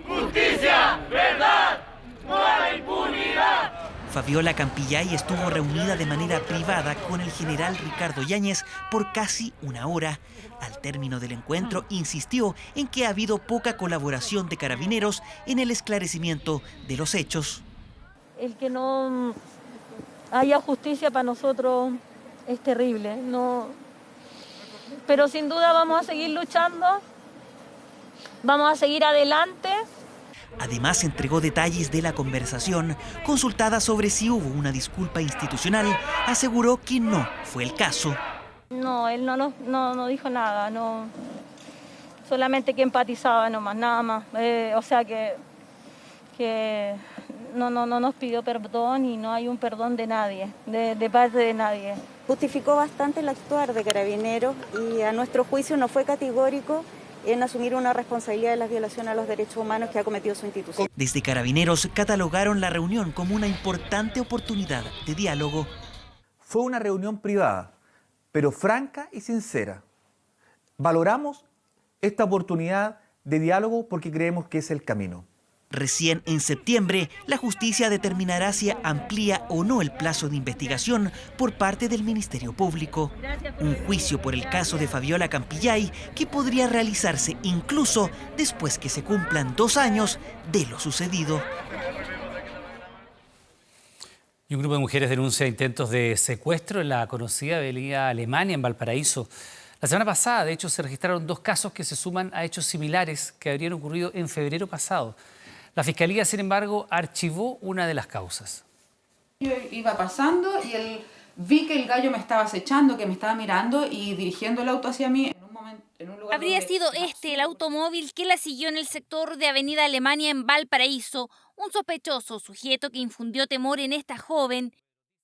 ¡Justicia! ¡Verdad! ¡No a la impunidad! Fabiola Campillay estuvo reunida de manera privada con el general Ricardo Yáñez por casi una hora. Al término del encuentro insistió en que ha habido poca colaboración de Carabineros en el esclarecimiento de los hechos. El que no haya justicia para nosotros es terrible, no. Pero sin duda vamos a seguir luchando, vamos a seguir adelante. Además, entregó detalles de la conversación. Consultada sobre si hubo una disculpa institucional, aseguró que no fue el caso. No, él no dijo nada, no, solamente que empatizaba nomás, nada más. O sea que no nos pidió perdón y no hay un perdón de nadie, de parte de nadie. Justificó bastante el actuar de Carabineros y a nuestro juicio no fue categórico en asumir una responsabilidad de las violaciones a los derechos humanos que ha cometido su institución. Desde Carabineros catalogaron la reunión como una importante oportunidad de diálogo. Fue una reunión privada, pero franca y sincera. Valoramos esta oportunidad de diálogo porque creemos que es el camino. Recién en septiembre, la justicia determinará si amplía o no el plazo de investigación por parte del Ministerio Público. Un juicio por el caso de Fabiola Campillay que podría realizarse incluso después que se cumplan 2 años de lo sucedido. Y un grupo de mujeres denuncia intentos de secuestro en la conocida avenida Alemania en Valparaíso. La semana pasada, de hecho, se registraron 2 casos que se suman a hechos similares que habrían ocurrido en febrero pasado. La Fiscalía, sin embargo, archivó una de las causas. Yo iba pasando y vi que el gallo me estaba acechando, que me estaba mirando y dirigiendo el auto hacia mí en un lugar. Habría sido el automóvil que la siguió en el sector de Avenida Alemania en Valparaíso, un sospechoso sujeto que infundió temor en esta joven.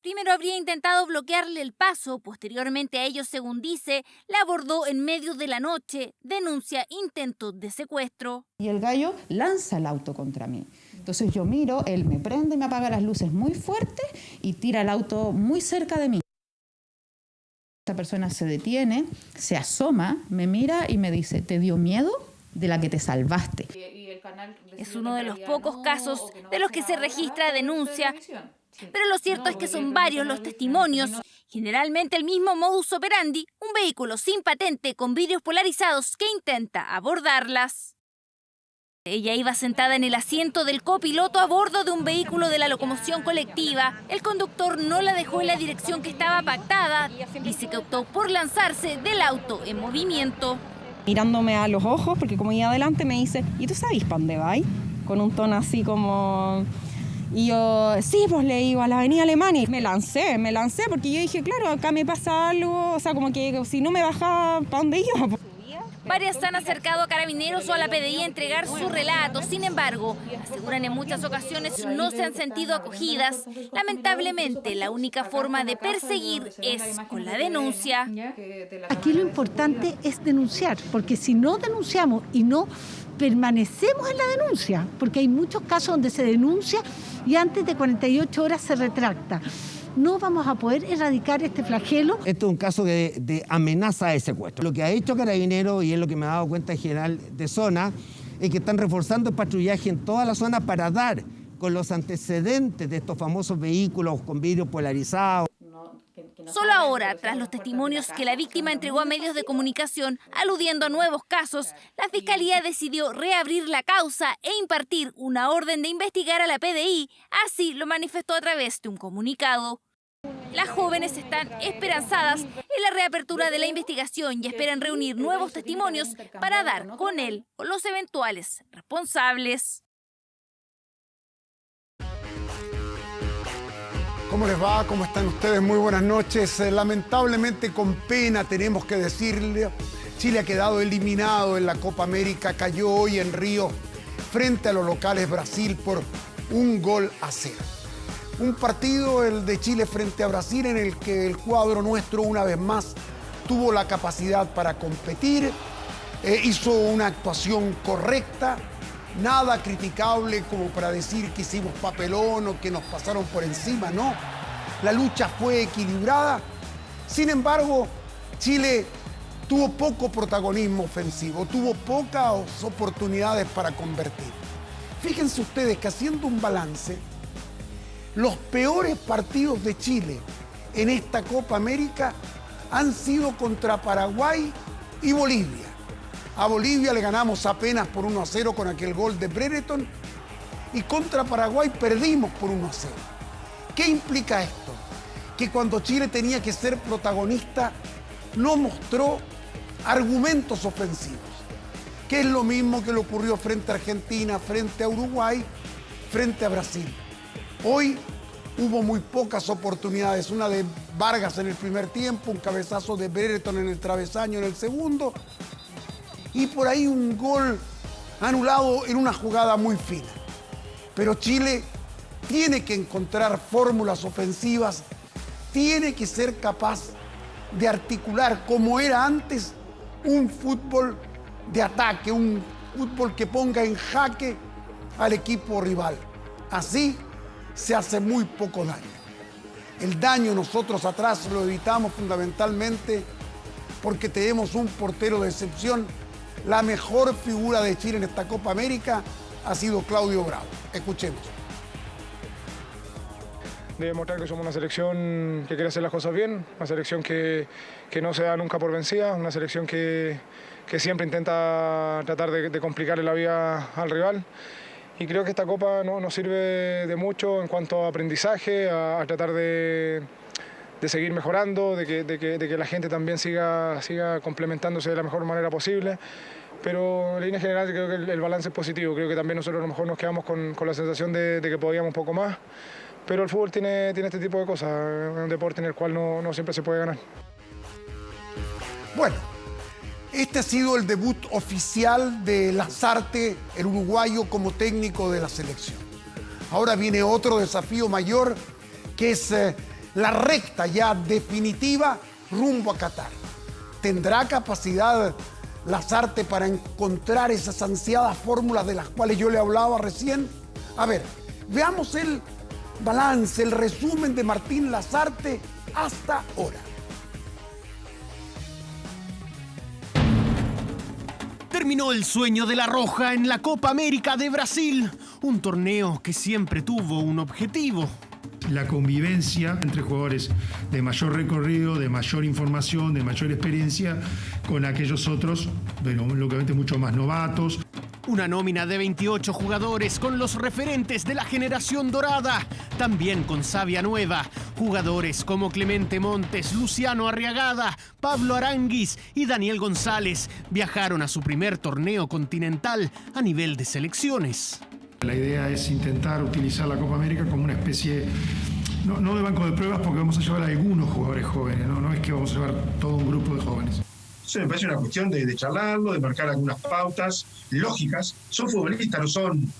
Primero habría intentado bloquearle el paso, posteriormente a ello, según dice, la abordó en medio de la noche, denuncia intentos de secuestro. Y el gallo lanza el auto contra mí. Entonces yo miro, él me prende y me apaga las luces muy fuerte y tira el auto muy cerca de mí. Esta persona se detiene, se asoma, me mira y me dice, ¿te dio miedo? De la que te salvaste. Es uno de los pocos casos de los que se registra denuncia, pero lo cierto es que son varios los testimonios. Generalmente el mismo modus operandi, un vehículo sin patente con vidrios polarizados que intenta abordarlas. Ella iba sentada en el asiento del copiloto a bordo de un vehículo de la locomoción colectiva. El conductor no la dejó en la dirección que estaba pactada. Dice que optó por lanzarse del auto en movimiento. Mirándome a los ojos, porque como iba adelante me dice, ¿y tú sabes para dónde vas? Con un tono así como... Y yo, sí, pues le digo, a la avenida Alemania. Y me lancé, porque yo dije, claro, acá me pasa algo, o sea, como que si no me bajaba, ¿para dónde iba? Varias se han acercado a Carabineros o a la PDI a entregar su relato. Sin embargo, aseguran en muchas ocasiones no se han sentido acogidas. Lamentablemente, la única forma de perseguir es con la denuncia. Aquí lo importante es denunciar, porque si no denunciamos y no permanecemos en la denuncia, porque hay muchos casos donde se denuncia y antes de 48 horas se retracta. No vamos a poder erradicar este flagelo. Esto es un caso de amenaza de secuestro. Lo que ha hecho Carabineros, y es lo que me ha dado cuenta en general de zona, es que están reforzando el patrullaje en toda la zona para dar con los antecedentes de estos famosos vehículos con vidrios polarizados. Solo ahora, tras los testimonios que la víctima entregó a medios de comunicación, aludiendo a nuevos casos, la Fiscalía decidió reabrir la causa e impartir una orden de investigar a la PDI. Así lo manifestó a través de un comunicado. Las jóvenes están esperanzadas en la reapertura de la investigación y esperan reunir nuevos testimonios para dar con él o los eventuales responsables. ¿Cómo les va? ¿Cómo están ustedes? Muy buenas noches. Lamentablemente, con pena tenemos que decirle, Chile ha quedado eliminado en la Copa América, cayó hoy en Río frente a los locales Brasil por 1-0. Un partido, el de Chile frente a Brasil, en el que el cuadro nuestro una vez más tuvo la capacidad para competir, hizo una actuación correcta, nada criticable como para decir que hicimos papelón o que nos pasaron por encima, no. La lucha fue equilibrada. Sin embargo, Chile tuvo poco protagonismo ofensivo, tuvo pocas oportunidades para convertir. Fíjense ustedes que haciendo un balance, los peores partidos de Chile en esta Copa América han sido contra Paraguay y Bolivia. A Bolivia le ganamos apenas por 1-0 con aquel gol de Brereton y contra Paraguay perdimos por 1-0. ¿Qué implica esto? Que cuando Chile tenía que ser protagonista no mostró argumentos ofensivos, que es lo mismo que le ocurrió frente a Argentina, frente a Uruguay, frente a Brasil. Hoy hubo muy pocas oportunidades, una de Vargas en el primer tiempo, un cabezazo de Brereton en el travesaño en el segundo, y por ahí un gol anulado en una jugada muy fina. Pero Chile tiene que encontrar fórmulas ofensivas, tiene que ser capaz de articular, como era antes, un fútbol de ataque, un fútbol que ponga en jaque al equipo rival. Así se hace muy poco daño. El daño nosotros atrás lo evitamos fundamentalmente porque tenemos un portero de excepción. La mejor figura de Chile en esta Copa América ha sido Claudio Bravo. Escuchemos. De demostrar que somos una selección que quiere hacer las cosas bien, una selección que no se da nunca por vencida, una selección que siempre intenta tratar de complicarle la vida al rival. Y creo que esta Copa nos sirve de mucho en cuanto a aprendizaje, a tratar de seguir mejorando, de que la gente también siga complementándose de la mejor manera posible. Pero en línea general creo que el balance es positivo. Creo que también nosotros a lo mejor nos quedamos con la sensación de que podíamos un poco más. Pero el fútbol tiene este tipo de cosas, es un deporte en el cual no siempre se puede ganar. Bueno, este ha sido el debut oficial de Lasarte, el uruguayo, como técnico de la selección. Ahora viene otro desafío mayor, que es la recta ya definitiva rumbo a Qatar. ¿Tendrá capacidad Lasarte para encontrar esas ansiadas fórmulas de las cuales yo le hablaba recién? A ver, veamos el balance, el resumen de Martín Lasarte hasta ahora. Terminó el sueño de La Roja en la Copa América de Brasil, un torneo que siempre tuvo un objetivo. La convivencia entre jugadores de mayor recorrido, de mayor información, de mayor experiencia, con aquellos otros, bueno, lógicamente mucho más novatos. Una nómina de 28 jugadores con los referentes de la generación dorada, también con savia nueva. Jugadores como Clemente Montes, Luciano Arriagada, Pablo Aranguis y Daniel González viajaron a su primer torneo continental a nivel de selecciones. La idea es intentar utilizar la Copa América como una especie, no de banco de pruebas, porque vamos a llevar a algunos jugadores jóvenes, no es que vamos a llevar todo un grupo de jóvenes. Eso me parece una cuestión de charlarlo, de marcar algunas pautas lógicas. Son futbolistas, no son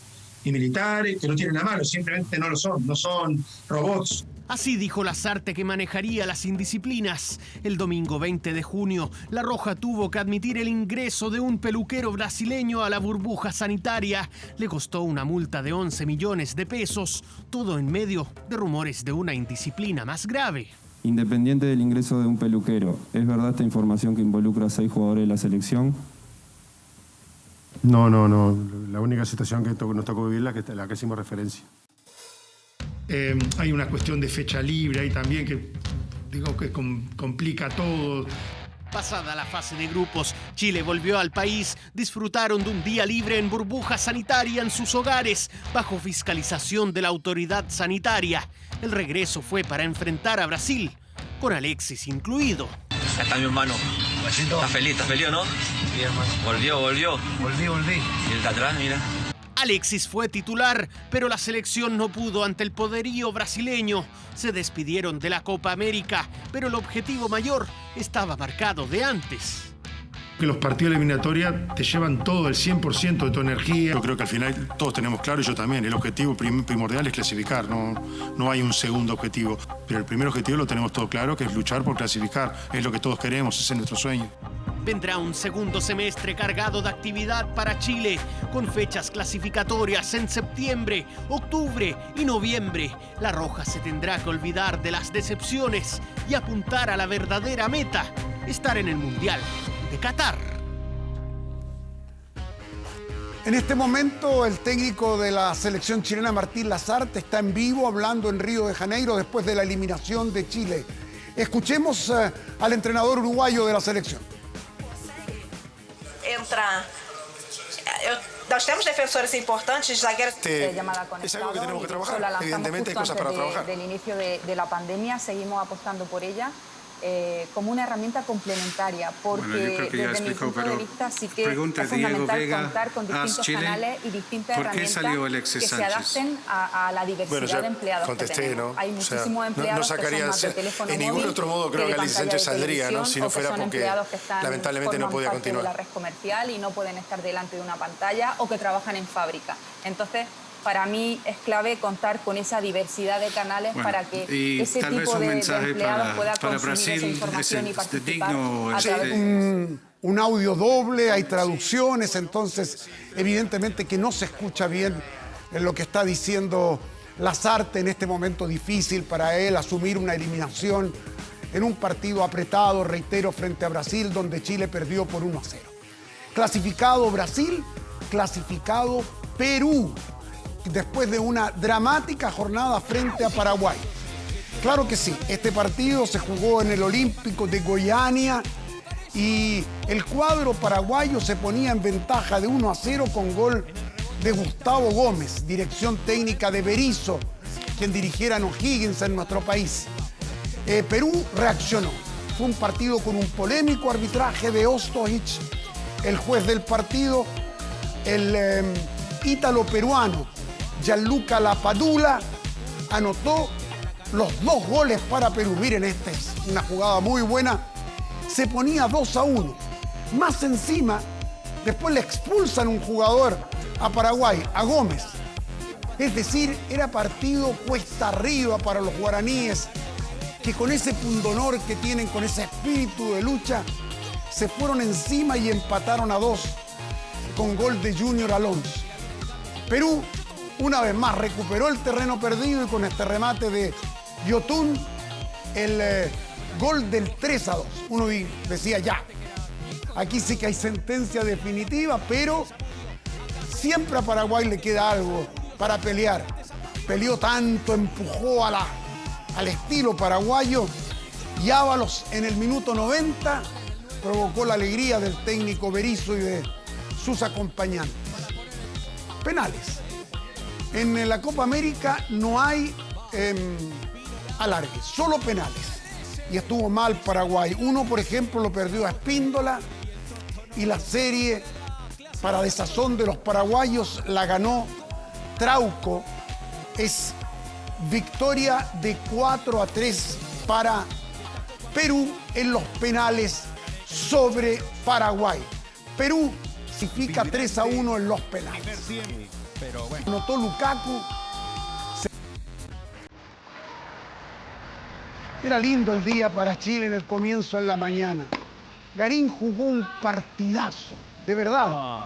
ni militares, que no tienen nada malo, simplemente no lo son, no son robots. Así dijo Lasarte que manejaría las indisciplinas. El domingo 20 de junio, La Roja tuvo que admitir el ingreso de un peluquero brasileño a la burbuja sanitaria. Le costó una multa de 11 millones de pesos, todo en medio de rumores de una indisciplina más grave. Independiente del ingreso de un peluquero, ¿es verdad esta información que involucra a 6 jugadores de la selección? No. La única situación que nos tocó vivir es la que hicimos referencia. Hay una cuestión de fecha libre ahí también que complica todo. Pasada la fase de grupos, Chile volvió al país. Disfrutaron de un día libre en burbuja sanitaria en sus hogares, bajo fiscalización de la autoridad sanitaria. El regreso fue para enfrentar a Brasil, con Alexis incluido. Acá está mi hermano. ¿Estás feliz o no? Sí, hermano. Volvió. Volví. Y el de atrás, mira. Alexis fue titular, pero la selección no pudo ante el poderío brasileño. Se despidieron de la Copa América, pero el objetivo mayor estaba marcado de antes. Que los partidos eliminatorios te llevan todo, el 100% de tu energía. Yo creo que al final todos tenemos claro, y yo también, el objetivo primordial es clasificar, no hay un segundo objetivo. Pero el primer objetivo lo tenemos todo claro, que es luchar por clasificar, es lo que todos queremos, ese es nuestro sueño. Vendrá un segundo semestre cargado de actividad para Chile, con fechas clasificatorias en septiembre, octubre y noviembre. La Roja se tendrá que olvidar de las decepciones y apuntar a la verdadera meta, estar en el Mundial de Qatar. En este momento, el técnico de la selección chilena, Martín Lasarte, está en vivo hablando en Río de Janeiro después de la eliminación de Chile. Escuchemos al entrenador uruguayo de la selección. Nós temos defensores importantes, zagueiros. Es algo que tenemos que trabajar. Evidentemente hay cosas para trabajar. Del inicio de la pandemia seguimos apostando por ella como una herramienta complementaria, porque desde mi punto de vista sí que es fundamental contar con distintos canales y distintas herramientas que se adapten a la diversidad de empleados que tenemos. Hay muchísimos empleados que son más de teléfono móvil, ningún otro modo creo que Alexis saldría, ¿no? Si no fuera porque lamentablemente no podía continuar. De la red comercial y no pueden estar delante de una pantalla, o que trabajan en fábrica. Entonces, para mí es clave contar con esa diversidad de canales para que ese tipo de empleados pueda consumir esa información y participar a través de un audio doble, hay traducciones, entonces evidentemente que no se escucha bien lo que está diciendo Lasarte en este momento difícil para él, asumir una eliminación en un partido apretado, reitero, frente a Brasil, donde Chile perdió por 1-0. Clasificado Brasil, clasificado Perú, después de una dramática jornada frente a Paraguay. Claro que sí, este partido se jugó en el Olímpico de Goiânia y el cuadro paraguayo se ponía en ventaja de 1-0 con gol de Gustavo Gómez, dirección técnica de Berizzo, quien dirigiera en O'Higgins en nuestro país. Perú reaccionó. Fue un partido con un polémico arbitraje de Ostojic, el juez del partido, el ítalo-peruano Gianluca Lapadula anotó los 2 goles para Perú. Miren, esta es una jugada muy buena. Se ponía 2-1. Más encima, después le expulsan un jugador a Paraguay, a Gómez. Es decir, era partido cuesta arriba para los guaraníes, que con ese pundonor que tienen, con ese espíritu de lucha, se fueron encima y empataron a 2 con gol de Junior Alonso. Perú, una vez más, recuperó el terreno perdido y con este remate de Yotun, el gol del 3-2. Uno decía ya, Aquí sí que hay sentencia definitiva, pero siempre a Paraguay le queda algo para pelear. Peleó tanto, empujó al estilo paraguayo y Ábalos en el minuto 90 provocó la alegría del técnico Berizzo y de sus acompañantes. Penales. En la Copa América no hay alargues, solo penales. Y estuvo mal Paraguay. Uno, por ejemplo, lo perdió a Espíndola y la serie, para desazón de los paraguayos, la ganó Trauco. Es victoria de 4-3 para Perú en los penales sobre Paraguay. Perú significa 3-1 en los penales. Anotó Lukaku. Era lindo el día para Chile en el comienzo en la mañana. Garín jugó un partidazo, de verdad.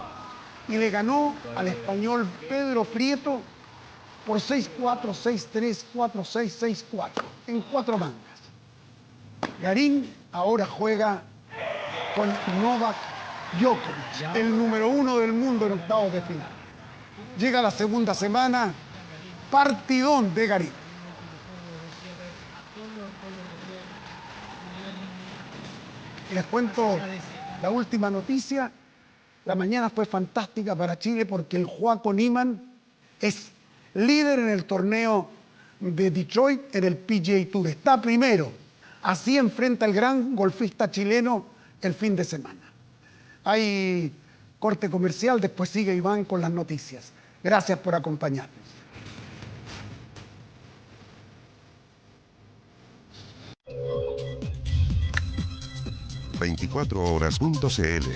Y le ganó al español Pedro Prieto por 6-4, 6-3, 4-6, 6-4, en 4 mangas. Garín ahora juega con Novak Djokovic, el número 1 del mundo en octavos de final. Llega la segunda semana, partidón de Garín. Y les cuento la última noticia. La mañana fue fantástica para Chile porque el Joaco Niemann es líder en el torneo de Detroit en el PGA Tour. Está primero. Así enfrenta el gran golfista chileno el fin de semana. Hay corte comercial, después sigue Iván con las noticias. Gracias por acompañarnos. ...24horas.cl.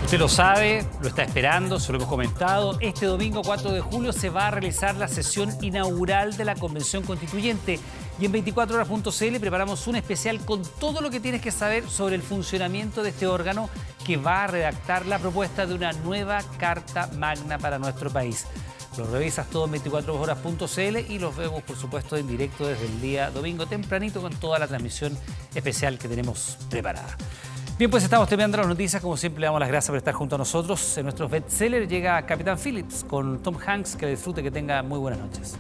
Usted lo sabe, lo está esperando, se lo hemos comentado. Este domingo 4 de julio se va a realizar la sesión inaugural de la Convención Constituyente. Y en 24horas.cl preparamos un especial con todo lo que tienes que saber sobre el funcionamiento de este órgano que va a redactar la propuesta de una nueva Carta Magna para nuestro país. Lo revisas todo en 24horas.cl y los vemos, por supuesto, en directo desde el día domingo tempranito con toda la transmisión especial que tenemos preparada. Bien, pues estamos terminando las noticias. Como siempre, le damos las gracias por estar junto a nosotros. En nuestros bestsellers llega Capitán Phillips con Tom Hanks. Que disfrute, que tenga muy buenas noches.